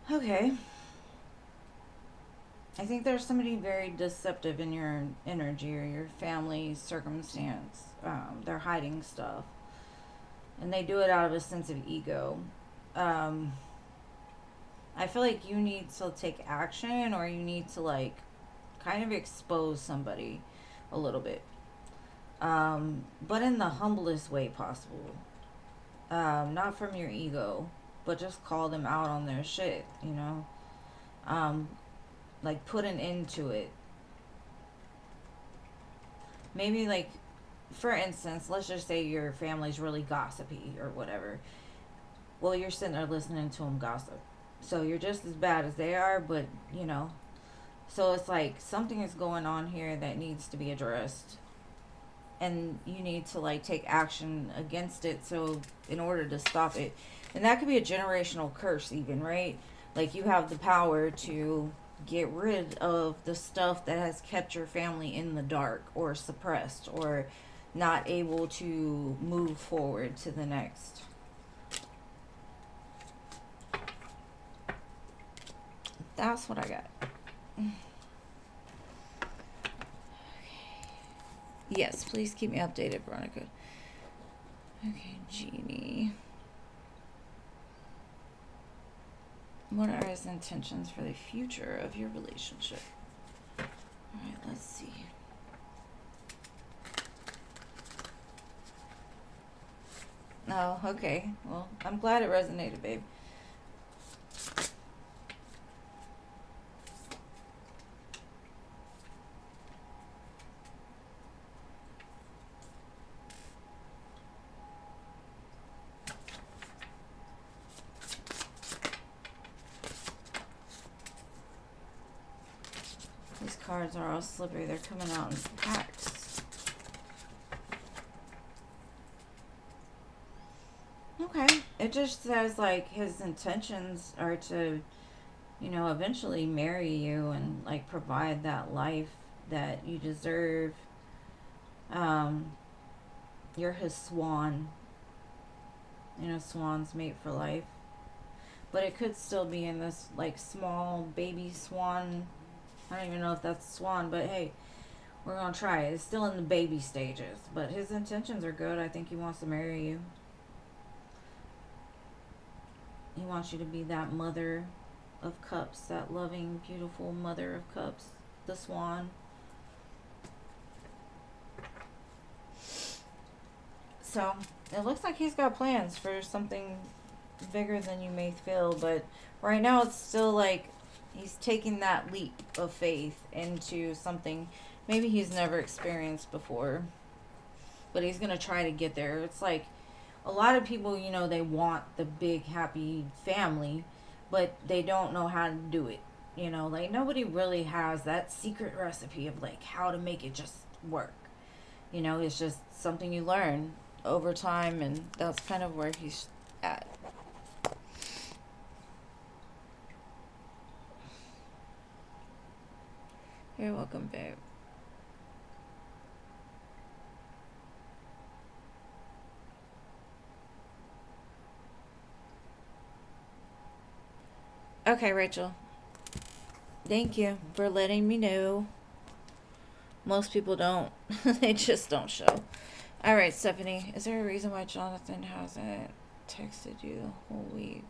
Okay. I think there's somebody very deceptive in your energy or your family circumstance. They're hiding stuff. And they do it out of a sense of ego. I feel like you need to take action, or you need to, like, kind of expose somebody a little bit. But in the humblest way possible. Not from your ego, but just call them out on their shit, you know? Like, put an end to it. Maybe, like, for instance, let's just say your family's really gossipy or whatever. Well, you're sitting there listening to them gossip. So you're just as bad as they are, but, you know. So it's like something is going on here that needs to be addressed. And you need to, like, take action against it, so in order to stop it. And that could be a generational curse even, right? Like, you have the power to get rid of the stuff that has kept your family in the dark or suppressed or not able to move forward to the next. That's what I got. Yes, please keep me updated, Veronica. Okay, Jeannie. What are his intentions for the future of your relationship? Alright, let's see. Oh, okay. Well, I'm glad it resonated, babe. These cards are all slippery. They're coming out in packs. Okay. It just says, like, his intentions are to, you know, eventually marry you and, like, provide that life that you deserve. You're his swan. You know, swans mate for life. But it could still be in this, like, small baby swan. I don't even know if that's a swan, but hey, we're going to try it. It's still in the baby stages, but his intentions are good. I think he wants to marry you. He wants you to be that mother of cups, that loving, beautiful mother of cups, the swan. So, it looks like he's got plans for something bigger than you may feel, but right now it's still like he's taking that leap of faith into something maybe he's never experienced before, but he's gonna try to get there. It's like a lot of people, you know, they want the big happy family, but they don't know how to do it. You know, like, nobody really has that secret recipe of, like, how to make it just work. You know, it's just something you learn over time, and that's kind of where he's at. You're welcome, babe. Okay, Rachel. Thank you for letting me know. Most people don't. They just don't show. Alright, Stephanie. Is there a reason why Jonathan hasn't texted you the whole week?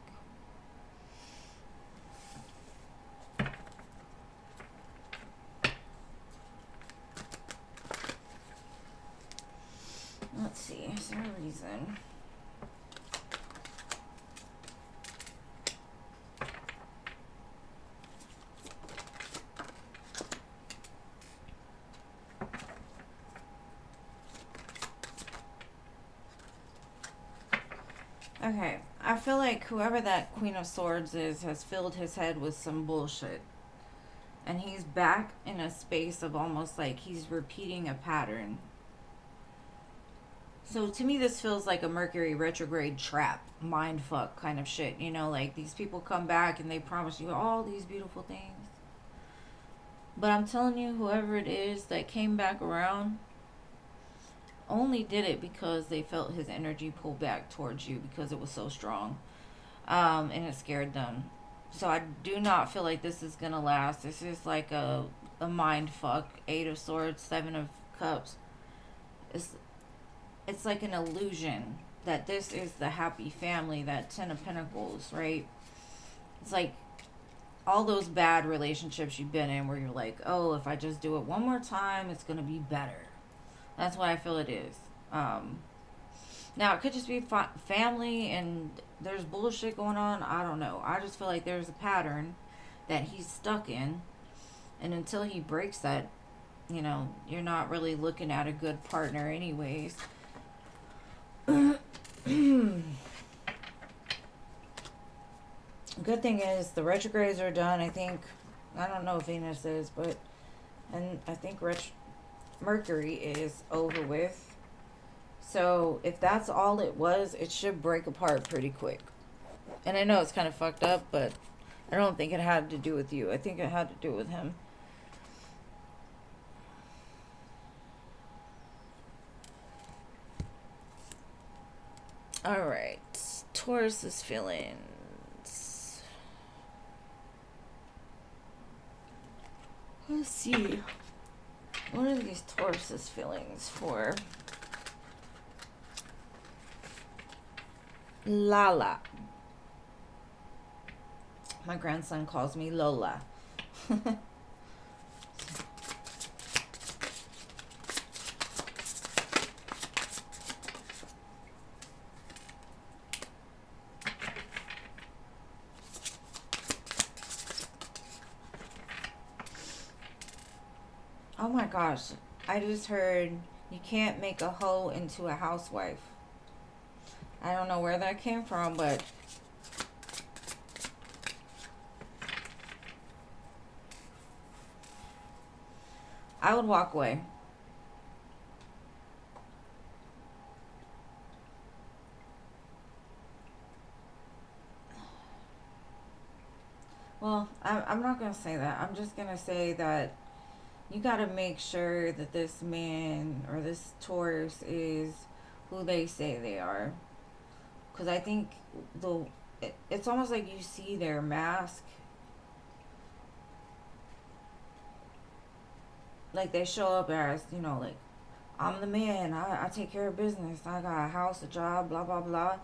reason. Okay, I feel like whoever that Queen of Swords is has filled his head with some bullshit. And he's back in a space of almost like he's repeating a pattern. So to me, this feels like a Mercury retrograde trap, mind fuck kind of shit. You know, like these people come back and they promise you all these beautiful things. But I'm telling you, whoever it is that came back around only did it because they felt his energy pull back towards you because it was so strong. And it scared them. So I do not feel like this is going to last. This is like a mind fuck. 8 of Swords, 7 of Cups. It's like an illusion that this is the happy family, that 10 of Pentacles, right? It's like all those bad relationships you've been in where you're like, oh, if I just do it one more time, it's going to be better. That's what I feel it is. Now, it could just be family and there's bullshit going on. I don't know. I just feel like there's a pattern that he's stuck in. And until he breaks that, you know, you're not really looking at a good partner anyways. Good thing is the retrogrades are done. I think, I don't know if Venus is, but, and I think Mercury is over with. So if that's all it was, it should break apart pretty quick. And I know it's kind of fucked up, but I don't think it had to do with you. I think it had to do with him. All right. Taurus's feelings. Let's see. What are these Taurus's feelings for Lala? My grandson calls me Lola. Oh my gosh. I just heard you can't make a hoe into a housewife. I don't know where that came from, but I would walk away. Well, I'm not going to say that. I'm just going to say that you got to make sure that this man or this Taurus is who they say they are. Because I think it's almost like you see their mask. Like they show up as, you know, like, I'm the man. I take care of business. I got a house, a job, blah, blah, blah.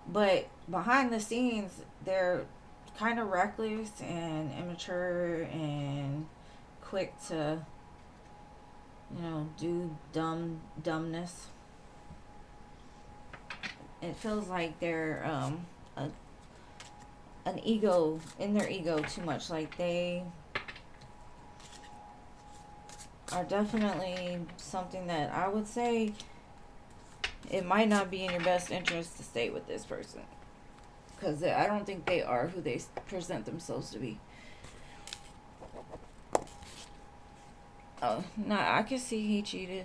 But behind the scenes, they're kind of reckless and immature and quick to, you know, do dumbness. It feels like they're an ego, in their ego too much. Like they are definitely something that I would say it might not be in your best interest to stay with this person. Because I don't think they are who they present themselves to be. Oh, no, I can see he cheated.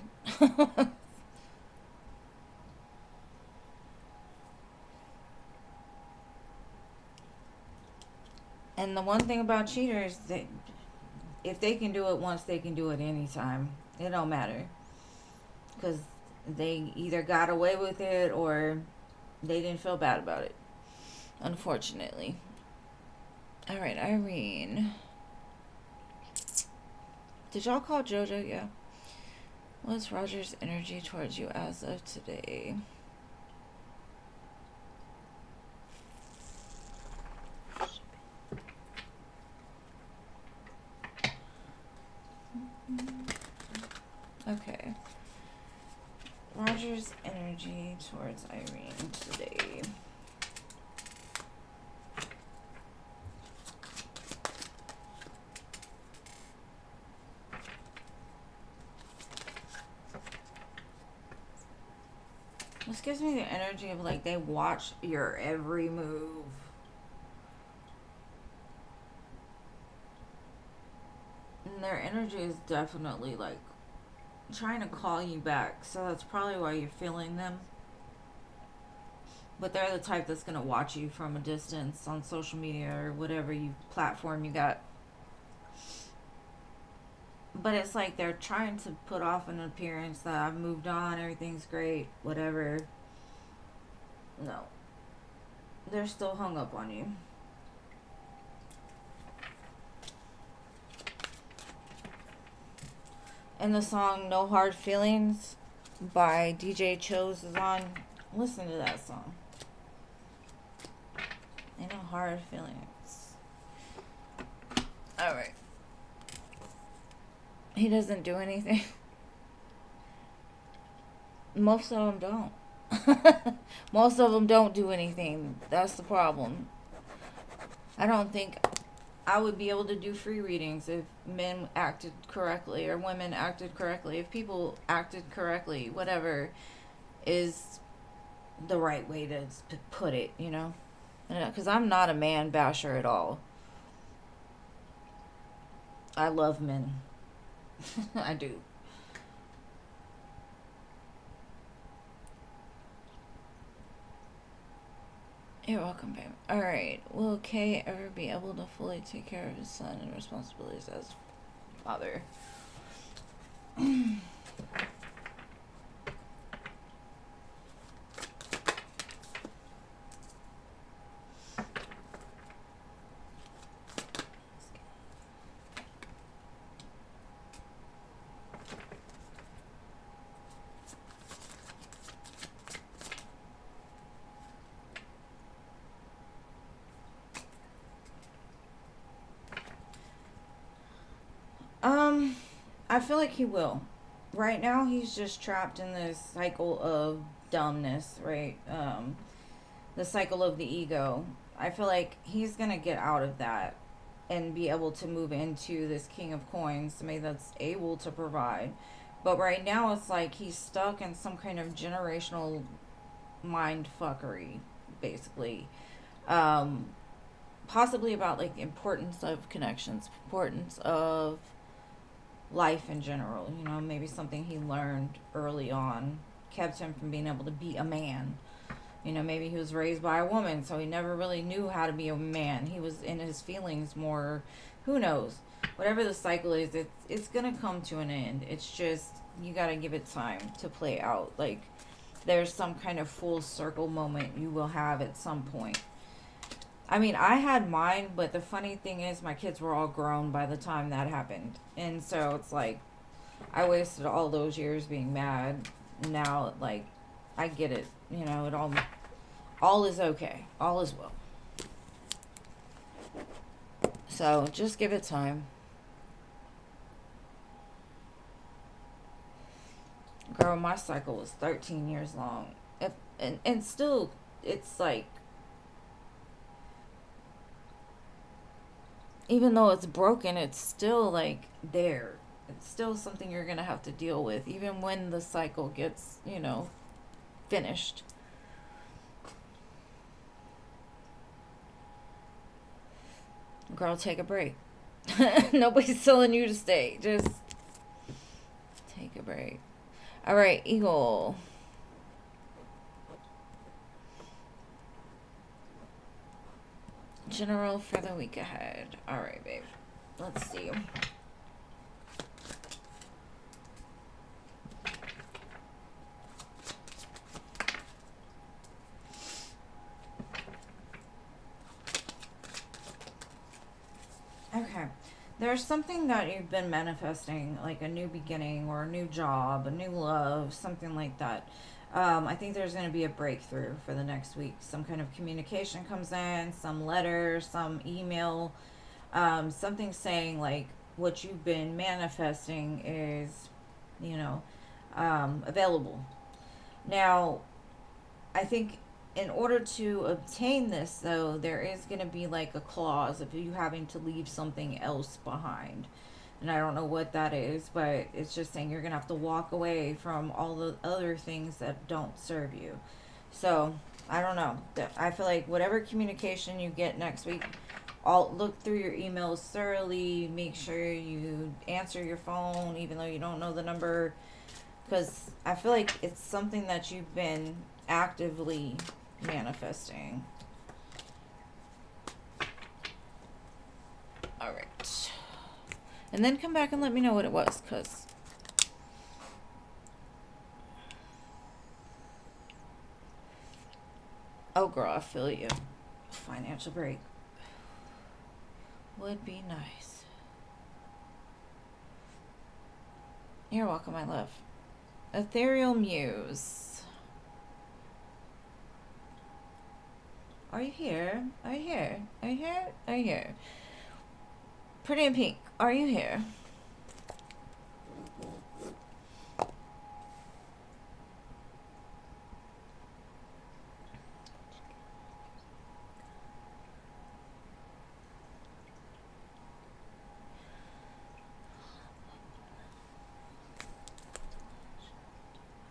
And the one thing about cheaters, that if they can do it once, they can do it anytime. It don't matter. Because they either got away with it or they didn't feel bad about it. Unfortunately. All right, Irene. Did y'all call JoJo? Yeah. What's Roger's energy towards you as of today? Okay. Roger's energy towards Irene today? This gives me the energy of like they watch your every move. And their energy is definitely like trying to call you back. So that's probably why you're feeling them. But they're the type that's going to watch you from a distance on social media or whatever platform you got. But it's like they're trying to put off an appearance that I've moved on, everything's great, whatever. No. They're still hung up on you. And the song No Hard Feelings by DJ Chose is on. Listen to that song. Ain't no hard feelings. Alright. He doesn't do anything. Most of them don't. Most of them don't do anything. That's the problem. I don't think I would be able to do free readings if men acted correctly or women acted correctly. If people acted correctly, whatever is the right way to put it, you know? Because I'm not a man basher at all. I love men. I do. You're welcome, babe. Alright. Will Kay ever be able to fully take care of his son and responsibilities as father? I feel like he will. Right now, he's just trapped in this cycle of dumbness, right? The cycle of the ego. I feel like he's gonna get out of that and be able to move into this King of Coins, somebody that's able to provide. But right now, it's like he's stuck in some kind of generational mind fuckery, basically. Possibly about like the importance of connections, importance of life in general. You know, maybe something he learned early on kept him from being able to be a man. You know, maybe he was raised by a woman, so he never really knew how to be a man. He was in his feelings more. Who knows? Whatever the cycle is, it's gonna come to an end. It's just you gotta give it time to play out. Like there's some kind of full circle moment you will have at some point. I mean, I had mine, but the funny thing is my kids were all grown by the time that happened. And so it's like, I wasted all those years being mad. Now, like, I get it. You know, all is okay. All is well. So, just give it time. Girl, my cycle was 13 years long. And still, it's like, even though it's broken, it's still like there. It's still something you're gonna have to deal with, even when the cycle gets, you know, finished. Girl, take a break. Nobody's telling you to stay. Just take a break. All right, Eagle. General for the week ahead. All right, babe. Let's see. Okay. There's something that you've been manifesting, like a new beginning or a new job, a new love, something like that. I think there's going to be a breakthrough for the next week. Some kind of communication comes in, some letter, some email, something saying like what you've been manifesting is, you know, available. Now, I think in order to obtain this, though, there is going to be like a clause of you having to leave something else behind. And I don't know what that is, but it's just saying you're going to have to walk away from all the other things that don't serve you. So, I don't know. I feel like whatever communication you get next week, I'll look through your emails thoroughly, make sure you answer your phone, even though you don't know the number. Because I feel like it's something that you've been actively manifesting. Alright. And then come back and let me know what it was, because oh girl, I feel you. Financial break would be nice. You're welcome, my love. Ethereal Muse. Are you here? Are you here? Are you here? Are you here? Pretty in Pink, are you here?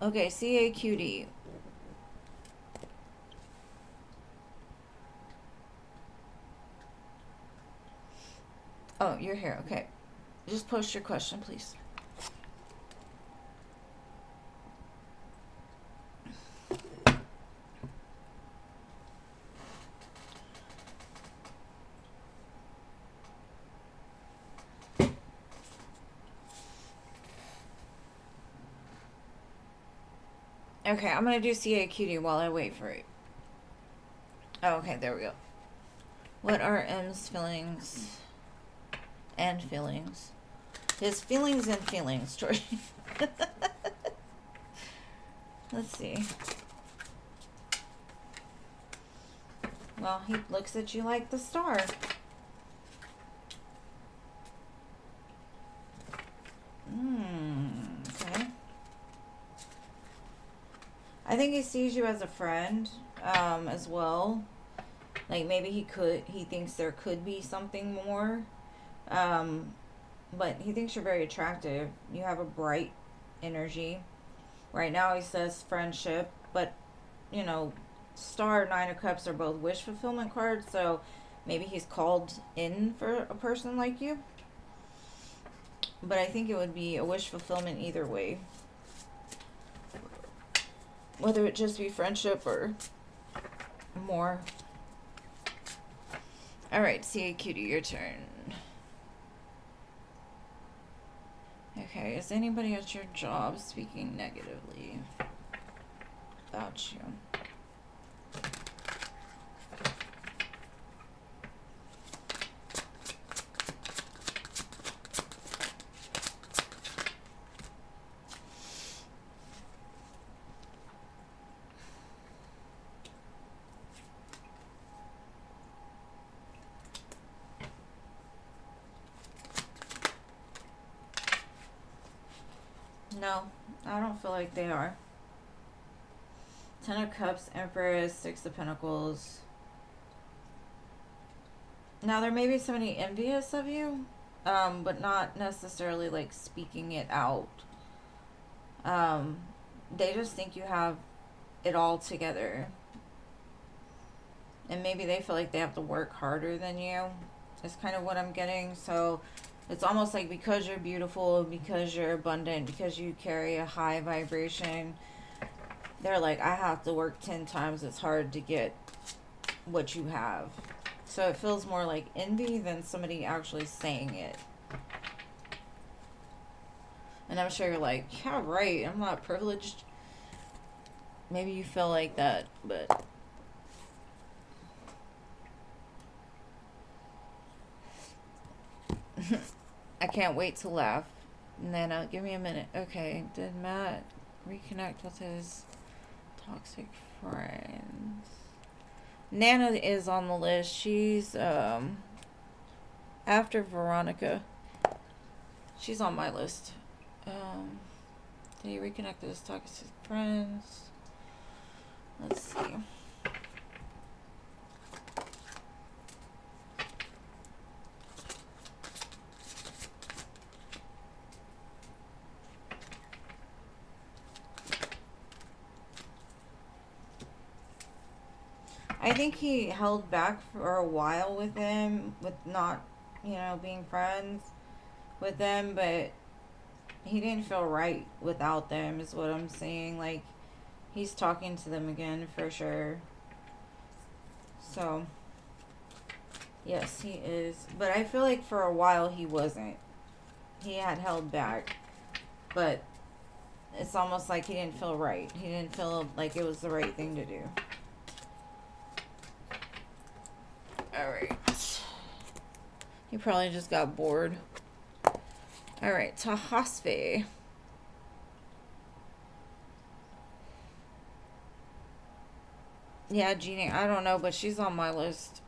Okay, CAQD. Oh, you're here. Okay. Just post your question, please. Okay, I'm going to do CAQD while I wait for it. Oh, okay, there we go. What are M's feelings and feelings? His feelings and feelings, Tori. Let's see. Well, he looks at you like the star. Okay. I think he sees you as a friend, as well. Like maybe he thinks there could be something more. But he thinks you're very attractive. You have a bright energy. Right now he says friendship, but you know, Star, Nine of Cups are both wish fulfillment cards, so maybe he's called in for a person like you. But I think it would be a wish fulfillment either way. Whether it just be friendship or more. Alright, CAQD, your turn. Okay, is anybody at your job speaking negatively about you? No, I don't feel like they are. Ten of Cups, Empress, Six of Pentacles. Now, there may be somebody envious of you, but not necessarily, like, speaking it out. They just think you have it all together. And maybe they feel like they have to work harder than you. Is kind of what I'm getting. So it's almost like because you're beautiful, because you're abundant, because you carry a high vibration, they're like, I have to work 10 times as hard to get what you have. So it feels more like envy than somebody actually saying it. And I'm sure you're like, yeah, right, I'm not privileged. Maybe you feel like that, but I can't wait to laugh. Nana, give me a minute. Okay, did Matt reconnect with his toxic friends? Nana is on the list. She's after Veronica. She's on my list. Did he reconnect with his toxic friends? Let's see. I think he held back for a while with him, with not, being friends with them, but he didn't feel right without them, is what I'm saying. Like, he's talking to them again for sure. So, yes, he is. But I feel like for a while he wasn't. He had held back. But it's almost like he didn't feel right. He didn't feel like it was the right thing to do. Alright. He probably just got bored. Alright, Tahasve. Yeah, Jeannie, I don't know, but she's on my list.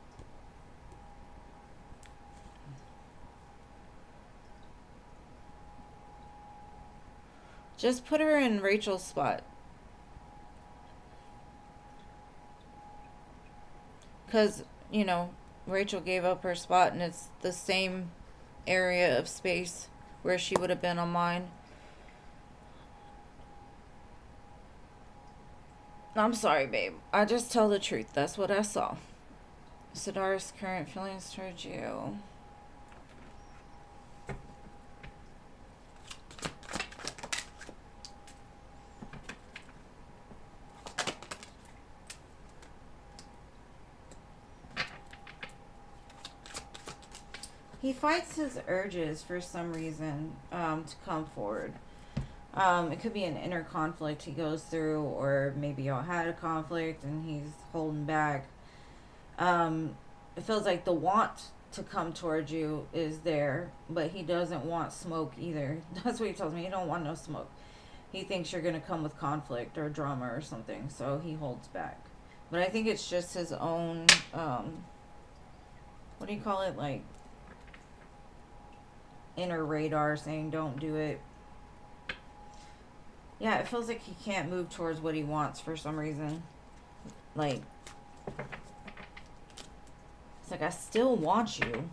Just put her in Rachel's spot. Because, Rachel gave up her spot, and it's the same area of space where she would have been on mine. I'm sorry, babe. I just tell the truth. That's what I saw. Sidara's current feelings towards you. He fights his urges for some reason to come forward. It could be an inner conflict he goes through, or maybe y'all had a conflict and he's holding back. It feels like the want to come towards you is there, but he doesn't want smoke either. That's what he tells me. He don't want no smoke. He thinks you're going to come with conflict or drama or something, so he holds back. But I think it's just his own, what do you call it, like, inner radar saying don't do it. Yeah, it feels like he can't move towards what he wants for some reason. Like, it's like, I still want you,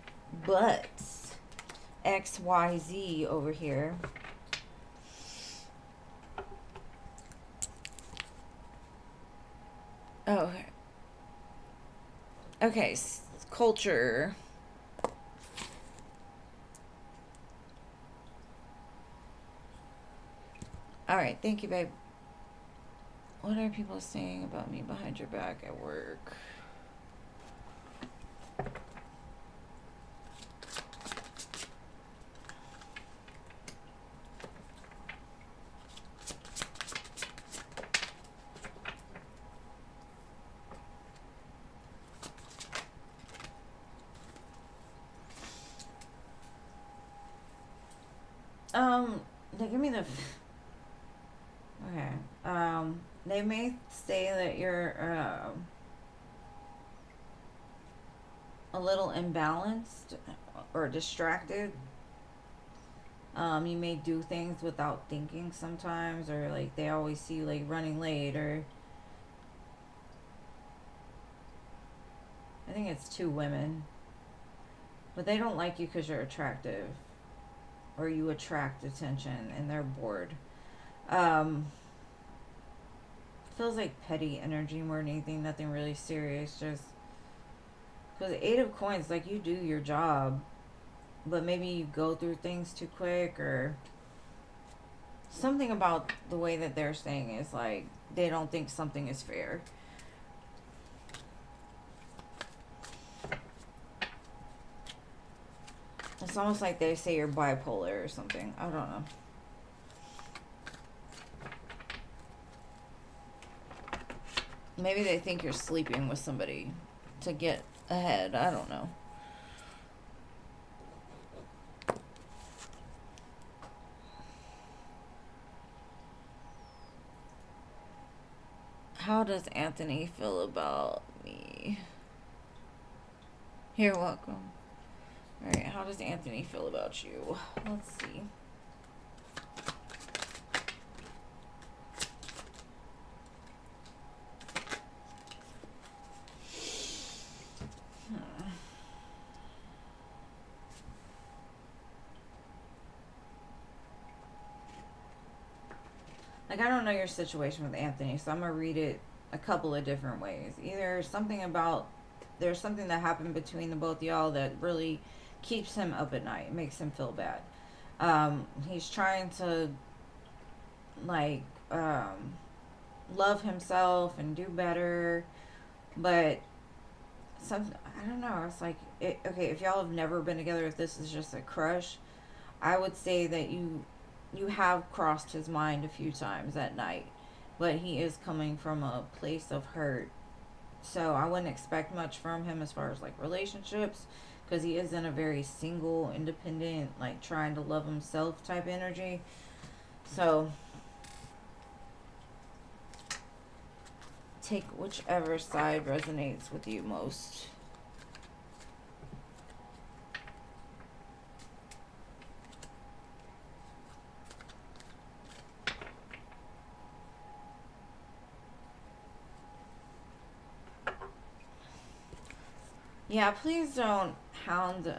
but XYZ over here. Oh, okay, culture. Alright, thank you, babe. What are people saying about me behind your back at work? They give me the... Okay. They may say that you're, a little imbalanced or distracted. You may do things without thinking sometimes, or like they always see you like running late, or I think it's two women, but they don't like you because you're attractive, or you attract attention, and they're bored. Feels like petty energy more than anything. Nothing really serious. Just because the 8 of Coins, like, you do your job, but maybe you go through things too quick, or something about the way that they're saying is like they don't think something is fair. It's almost like they say you're bipolar or something. I don't know. Maybe they think you're sleeping with somebody to get ahead. I don't know. How does Anthony feel about me? You're welcome. Alright, how does Anthony feel about you? Let's see. like, I don't know your situation with Anthony, so I'm gonna read it a couple of different ways. Either something about there's something that happened between the both of y'all that really keeps him up at night, makes him feel bad. He's trying to like love himself and do better, but some I don't know. It's like okay, if y'all have never been together, if this is just a crush, I would say that you have crossed his mind a few times at night, but he is coming from a place of hurt. So I wouldn't expect much from him as far as like relationships, because he is in a very single, independent, like trying to love himself type energy. So take whichever side resonates with you most. Yeah, please don't hound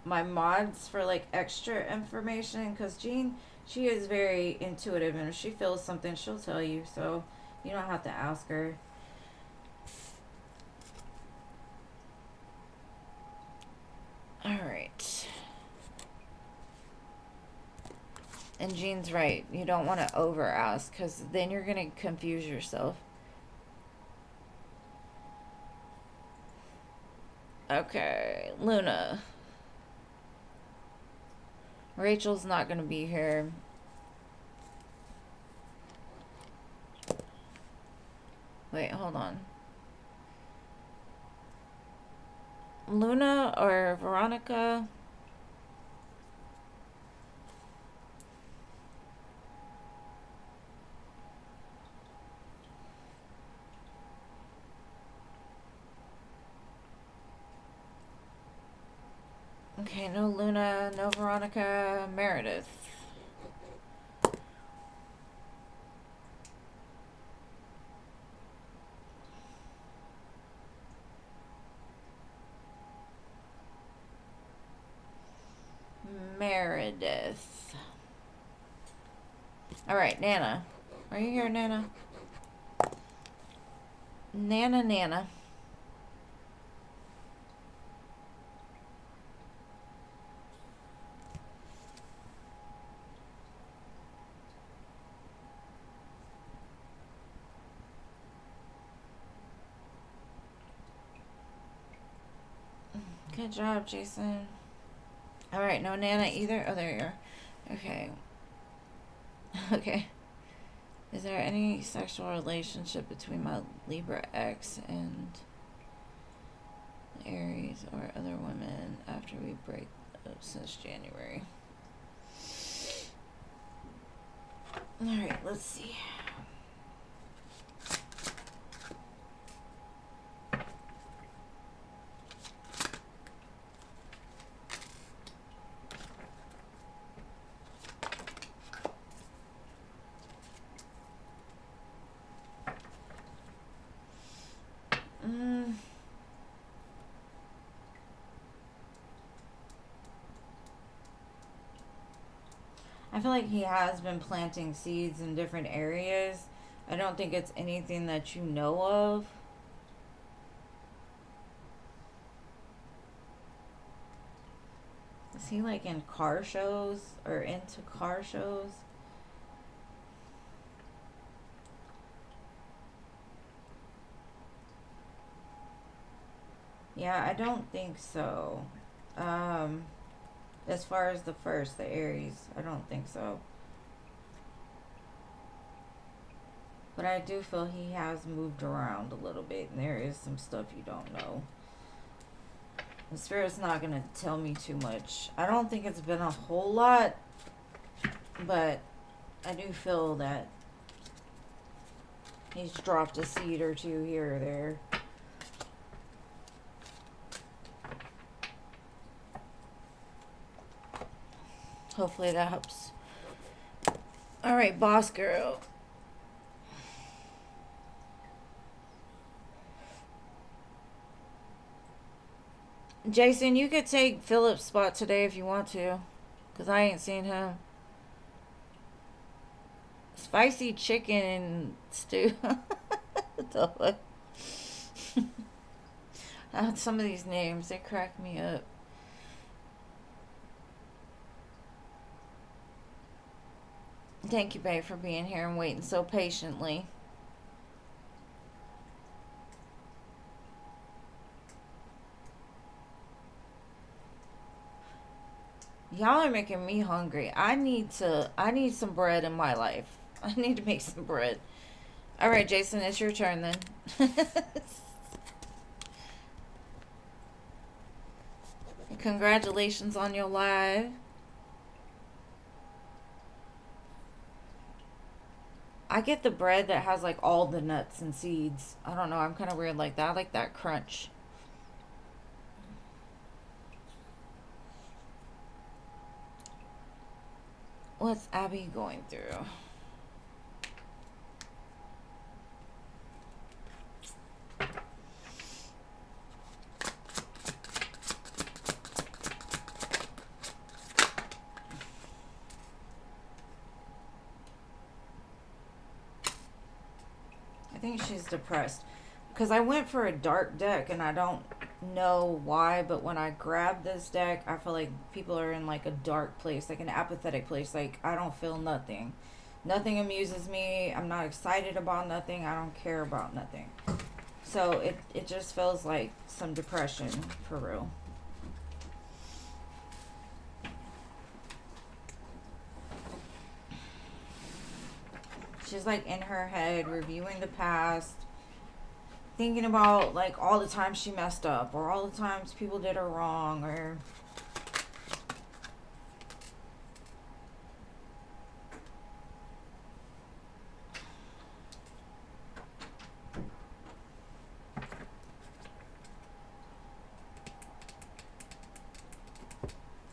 my mods for like extra information, because Jean, she is very intuitive, and if she feels something, she'll tell you. So you don't have to ask her. All right. And Jean's right. You don't want to over ask, because then you're going to confuse yourself. Okay, Luna. Rachel's not going to be here. Wait, hold on. Luna or Veronica? Okay, no Luna, no Veronica, Meredith. Meredith. Alright, Nana. Are you here, Nana? Nana. Good job, Jason. Alright, no Nana either. Oh, there you are. Okay. Okay. Is there any sexual relationship between my Libra ex and Aries or other women after we break up since January? Alright, let's see. I feel like he has been planting seeds in different areas. I don't think it's anything that you know of. Is he like in car shows or into car shows? Yeah, I don't think so. As far as the first, the Aries, I don't think so. But I do feel he has moved around a little bit, and there is some stuff you don't know. The Spirit's not going to tell me too much. I don't think it's been a whole lot, but I do feel that he's dropped a seed or two here or there. Hopefully that helps. All right, boss girl. Jason, you could take Philip's spot today if you want to, because I ain't seen him. Spicy chicken stew. Some of these names, they crack me up. Thank you, babe, for being here and waiting so patiently. Y'all are making me hungry. I need some bread in my life. I need to make some bread. All right, Jason, it's your turn then. Congratulations on your live. I get the bread that has like all the nuts and seeds. I don't know. I'm kind of weird like that. I like that crunch. What's Abby going through? I think she's depressed. Because I went for a dark deck and I don't know why, but when I grab this deck, I feel like people are in like a dark place, like an apathetic place. Like, I don't feel nothing. Nothing amuses me. I'm not excited about nothing. I don't care about nothing. So it just feels like some depression for real. She's like in her head reviewing the past, thinking about like all the times she messed up or all the times people did her wrong, or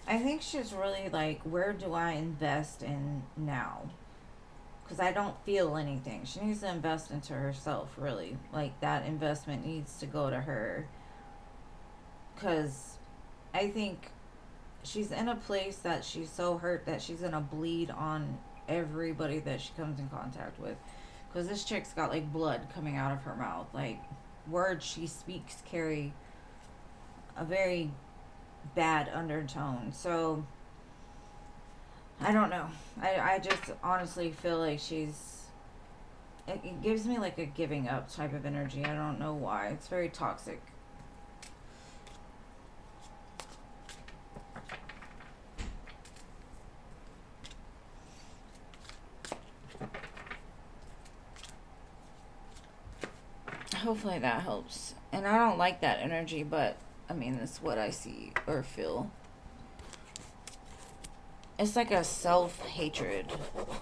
I think she's really like, where do I invest in now? Because I don't feel anything. She needs to invest into herself, really. Like, that investment needs to go to her. Because I think she's in a place that she's so hurt that she's going to bleed on everybody that she comes in contact with. Because this chick's got, like, blood coming out of her mouth. Like, words she speaks carry a very bad undertone. So I don't know. I just honestly feel like it gives me like a giving up type of energy. I don't know why. It's very toxic. Hopefully that helps. And I don't like that energy, but I mean, that's what I see or feel. It's like a self-hatred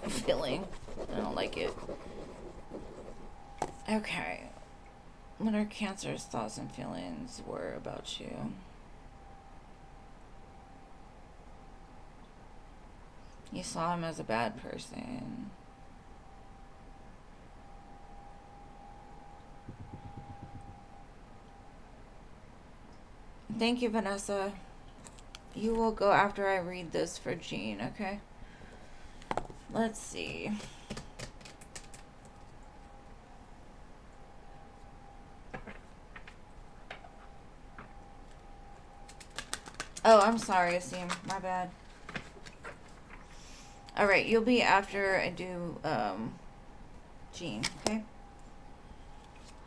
feeling. I don't like it. Okay. What are Cancer's thoughts and feelings were about you? You saw him as a bad person. Thank you, Vanessa. You will go after I read this for Jean, okay? Let's see. Oh, I'm sorry, Asim. My bad. Alright, you'll be after I do, Jean, okay?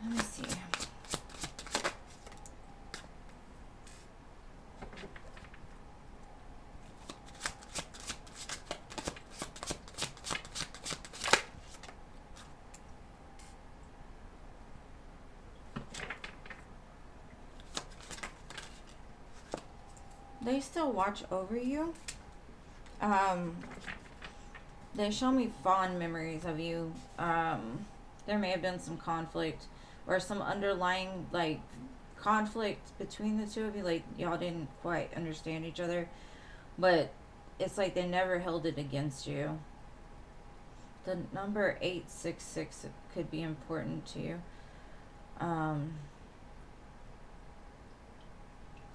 Let me see. They still watch over you. They show me fond memories of you. There may have been some conflict or some underlying like conflict between the two of you. Like, y'all didn't quite understand each other, but it's like they never held it against you. The number 866 could be important to you.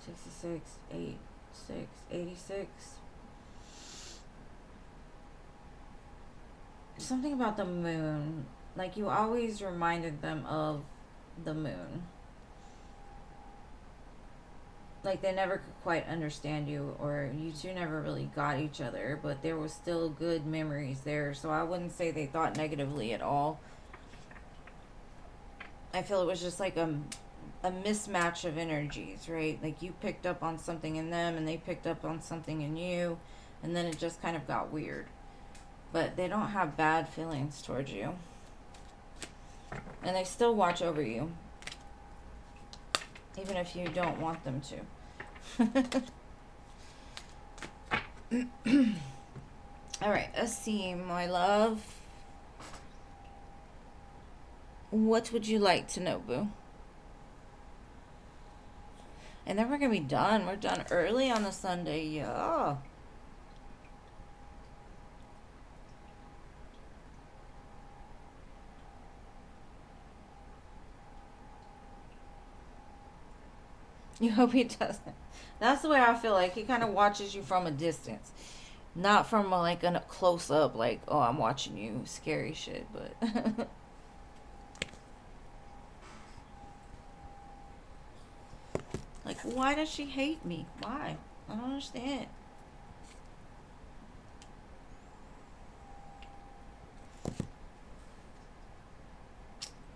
66, 86. something about the moon. Like, you always reminded them of the moon. Like, they never could quite understand you, or you two never really got each other, but there was still good memories there. So I wouldn't say they thought negatively at all. I feel it was just like a mismatch of energies, right? Like, you picked up on something in them and they picked up on something in you, and then it just kind of got weird. But they don't have bad feelings towards you. And they still watch over you, even if you don't want them to. All right, Asim, my love. What would you like to know, boo? And then we're going to be done. We're done early on a Sunday. Yeah. You hope he doesn't. That's the way I feel. Like, he kind of watches you from a distance. Not from like a close up, like, oh, I'm watching you, scary shit, but. Like, why does she hate me? Why? I don't understand.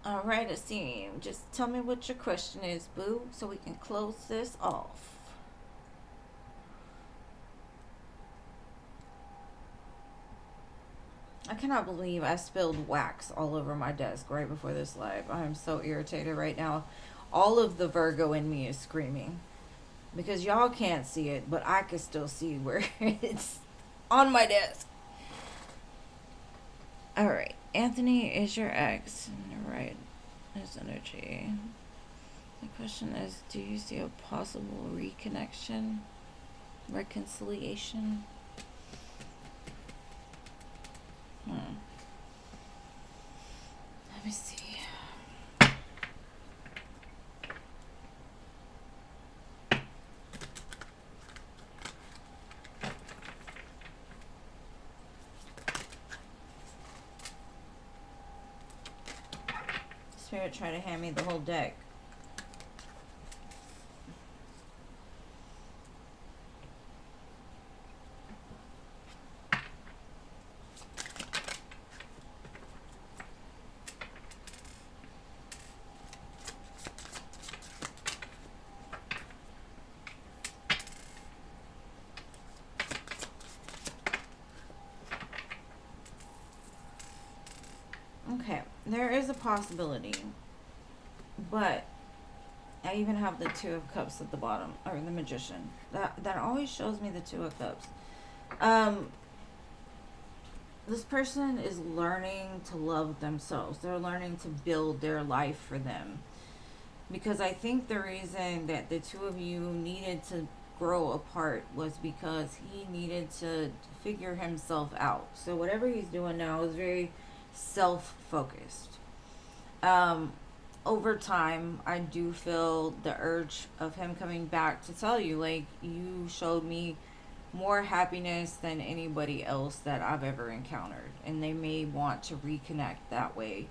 All right, Asim, just tell me what your question is, boo, so we can close this off. I cannot believe I spilled wax all over my desk right before this live. I am so irritated right now. All of the Virgo in me is screaming. Because y'all can't see it, but I can still see where it's on my desk. Alright, Anthony is your ex. Right, his energy. The question is, do you see a possible reconnection? Reconciliation? Let me see. Spirit try to hand me the whole deck. Okay, there is a possibility, but I even have the Two of Cups at the bottom, or the Magician. That always shows me the Two of Cups. This person is learning to love themselves. They're learning to build their life for them. Because I think the reason that the two of you needed to grow apart was because he needed to figure himself out. So whatever he's doing now is very self-focused. Over time, I do feel the urge of him coming back to tell you, like, you showed me more happiness than anybody else that I've ever encountered, and they may want to reconnect that way.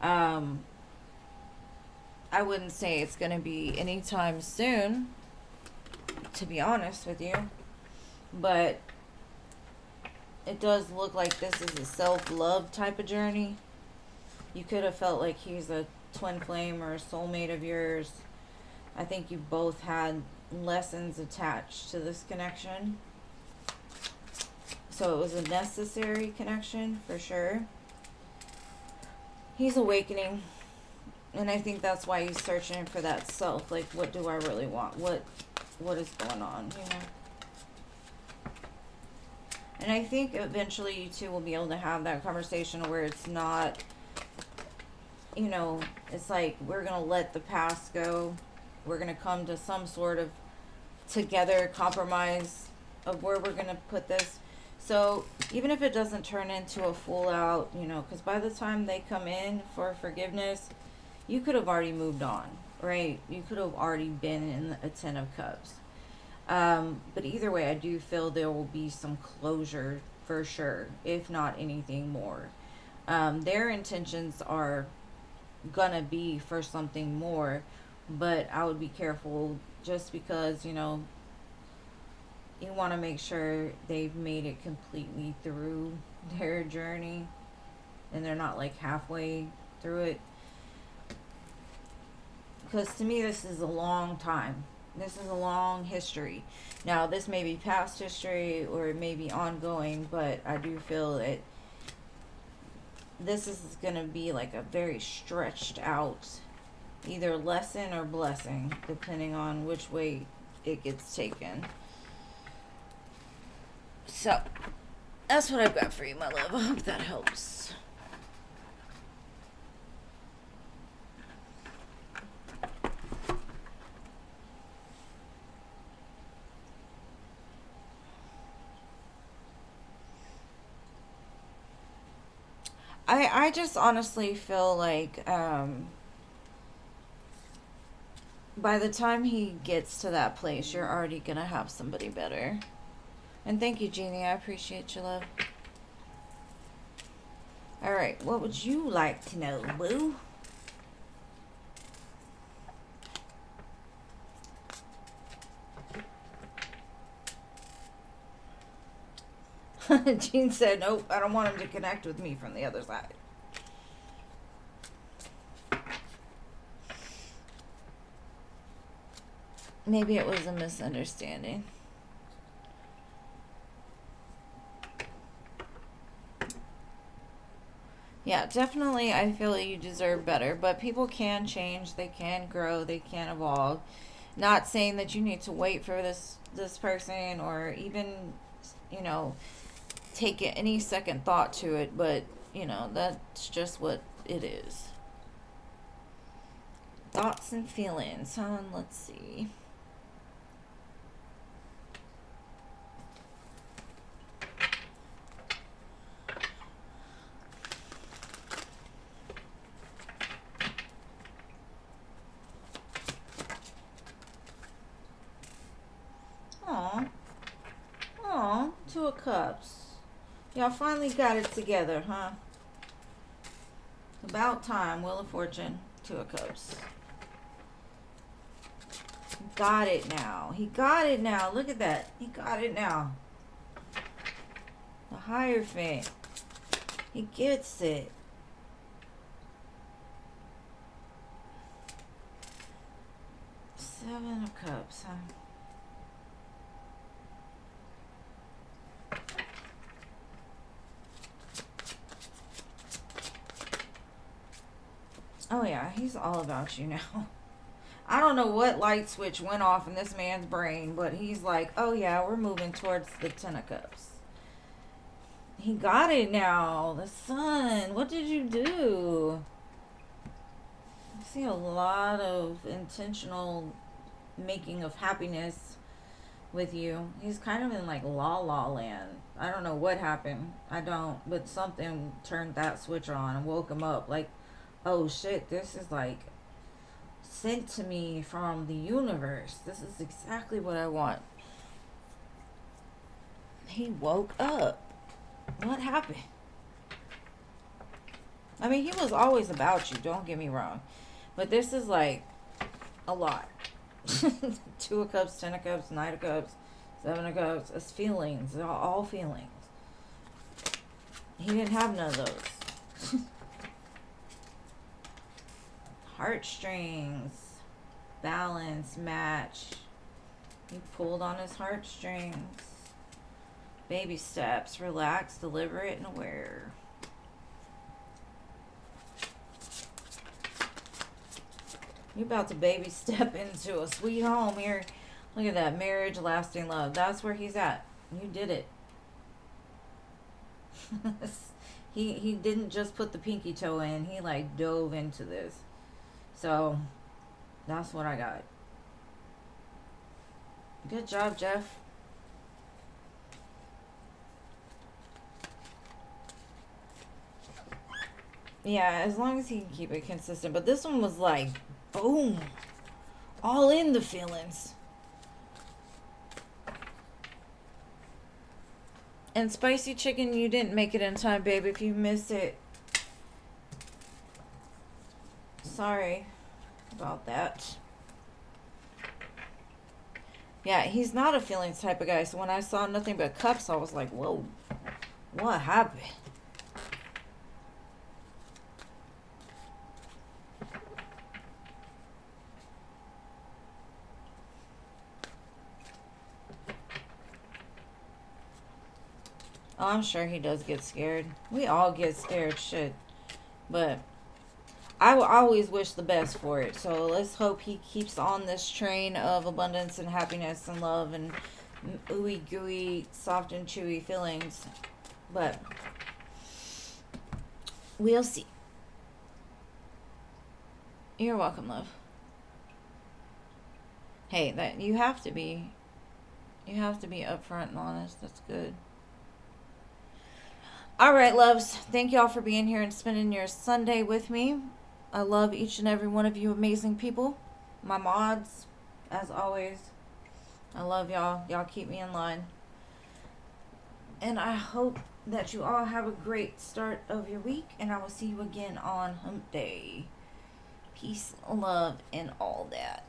Um, I wouldn't say it's going to be anytime soon, to be honest with you, but it does look like this is a self-love type of journey. You could have felt like he's a twin flame or a soulmate of yours. I think you both had lessons attached to this connection. So it was a necessary connection for sure. He's awakening. And I think that's why he's searching for that self. Like, what do I really want? What is going on, you know? And I think eventually you two will be able to have that conversation where it's not, you know, it's like, we're going to let the past go. We're going to come to some sort of together compromise of where we're going to put this. So even if it doesn't turn into a full out, you know, because by the time they come in for forgiveness, you could have already moved on, right? You could have already been in a Ten of Cups. But either way, I do feel there will be some closure for sure, if not anything more. Their intentions are gonna be for something more, but I would be careful just because, you want to make sure they've made it completely through their journey and they're not like halfway through it. Because to me, this is a long time. This is a long history. Now, this may be past history or it may be ongoing, but I do feel that this is going to be like a very stretched out either lesson or blessing, depending on which way it gets taken. So, that's what I've got for you, my love. I hope that helps. I just honestly feel like by the time he gets to that place, you're already going to have somebody better. And thank you, Jeannie. I appreciate your love. Alright, what would you like to know, boo? Jean said, nope, I don't want him to connect with me from the other side. Maybe it was a misunderstanding. Yeah, definitely I feel you deserve better, but people can change, they can grow, they can evolve. Not saying that you need to wait for this person or even, you know, take any second thought to it, but, that's just what it is. Thoughts and feelings, let's see. Aw, Two of Cups. Y'all finally got it together, huh? About time. Wheel of Fortune. Two of Cups. Got it now. He got it now. Look at that. He got it now. The Hierophant. He gets it. Seven of Cups, huh? Oh yeah, he's all about you now. I don't know what light switch went off in this man's brain, but he's like, oh yeah, we're moving towards the Ten of Cups. He got it now. The Sun. What did you do? I see a lot of intentional making of happiness with you. He's kind of in like la la land. I don't know what happened. I don't, but something turned that switch on and woke him up. Like, oh shit, this is like sent to me from the universe. This is exactly what I want. He woke up. What happened? I mean, he was always about you, don't get me wrong. But this is like a lot. Two of Cups, Ten of Cups, Nine of Cups, Seven of Cups. It's feelings. They're all feelings. He didn't have none of those. Heartstrings. Balance. Match. He pulled on his heartstrings. Baby steps. Relax, deliberate, and aware. You're about to baby step into a sweet home here. Look at that. Marriage, lasting love. That's where he's at. You did it. He didn't just put the pinky toe in. He like dove into this. So that's what I got. Good job, Jeff. Yeah, as long as he can keep it consistent. But this one was like, boom. All in the feelings. And Spicy Chicken, you didn't make it in time, babe. If you missed it, sorry about that. Yeah, he's not a feelings type of guy. So when I saw nothing but cups, I was like, whoa, what happened? Oh, I'm sure he does get scared. We all get scared, shit. But I will always wish the best for it. So let's hope he keeps on this train of abundance and happiness and love and ooey gooey, soft and chewy feelings. But we'll see. You're welcome, love. Hey, that you have to be upfront and honest. That's good. All right, loves. Thank y'all for being here and spending your Sunday with me. I love each and every one of you amazing people. My mods, as always. I love y'all. Y'all keep me in line. And I hope that you all have a great start of your week. And I will see you again on Hump Day. Peace, love, and all that.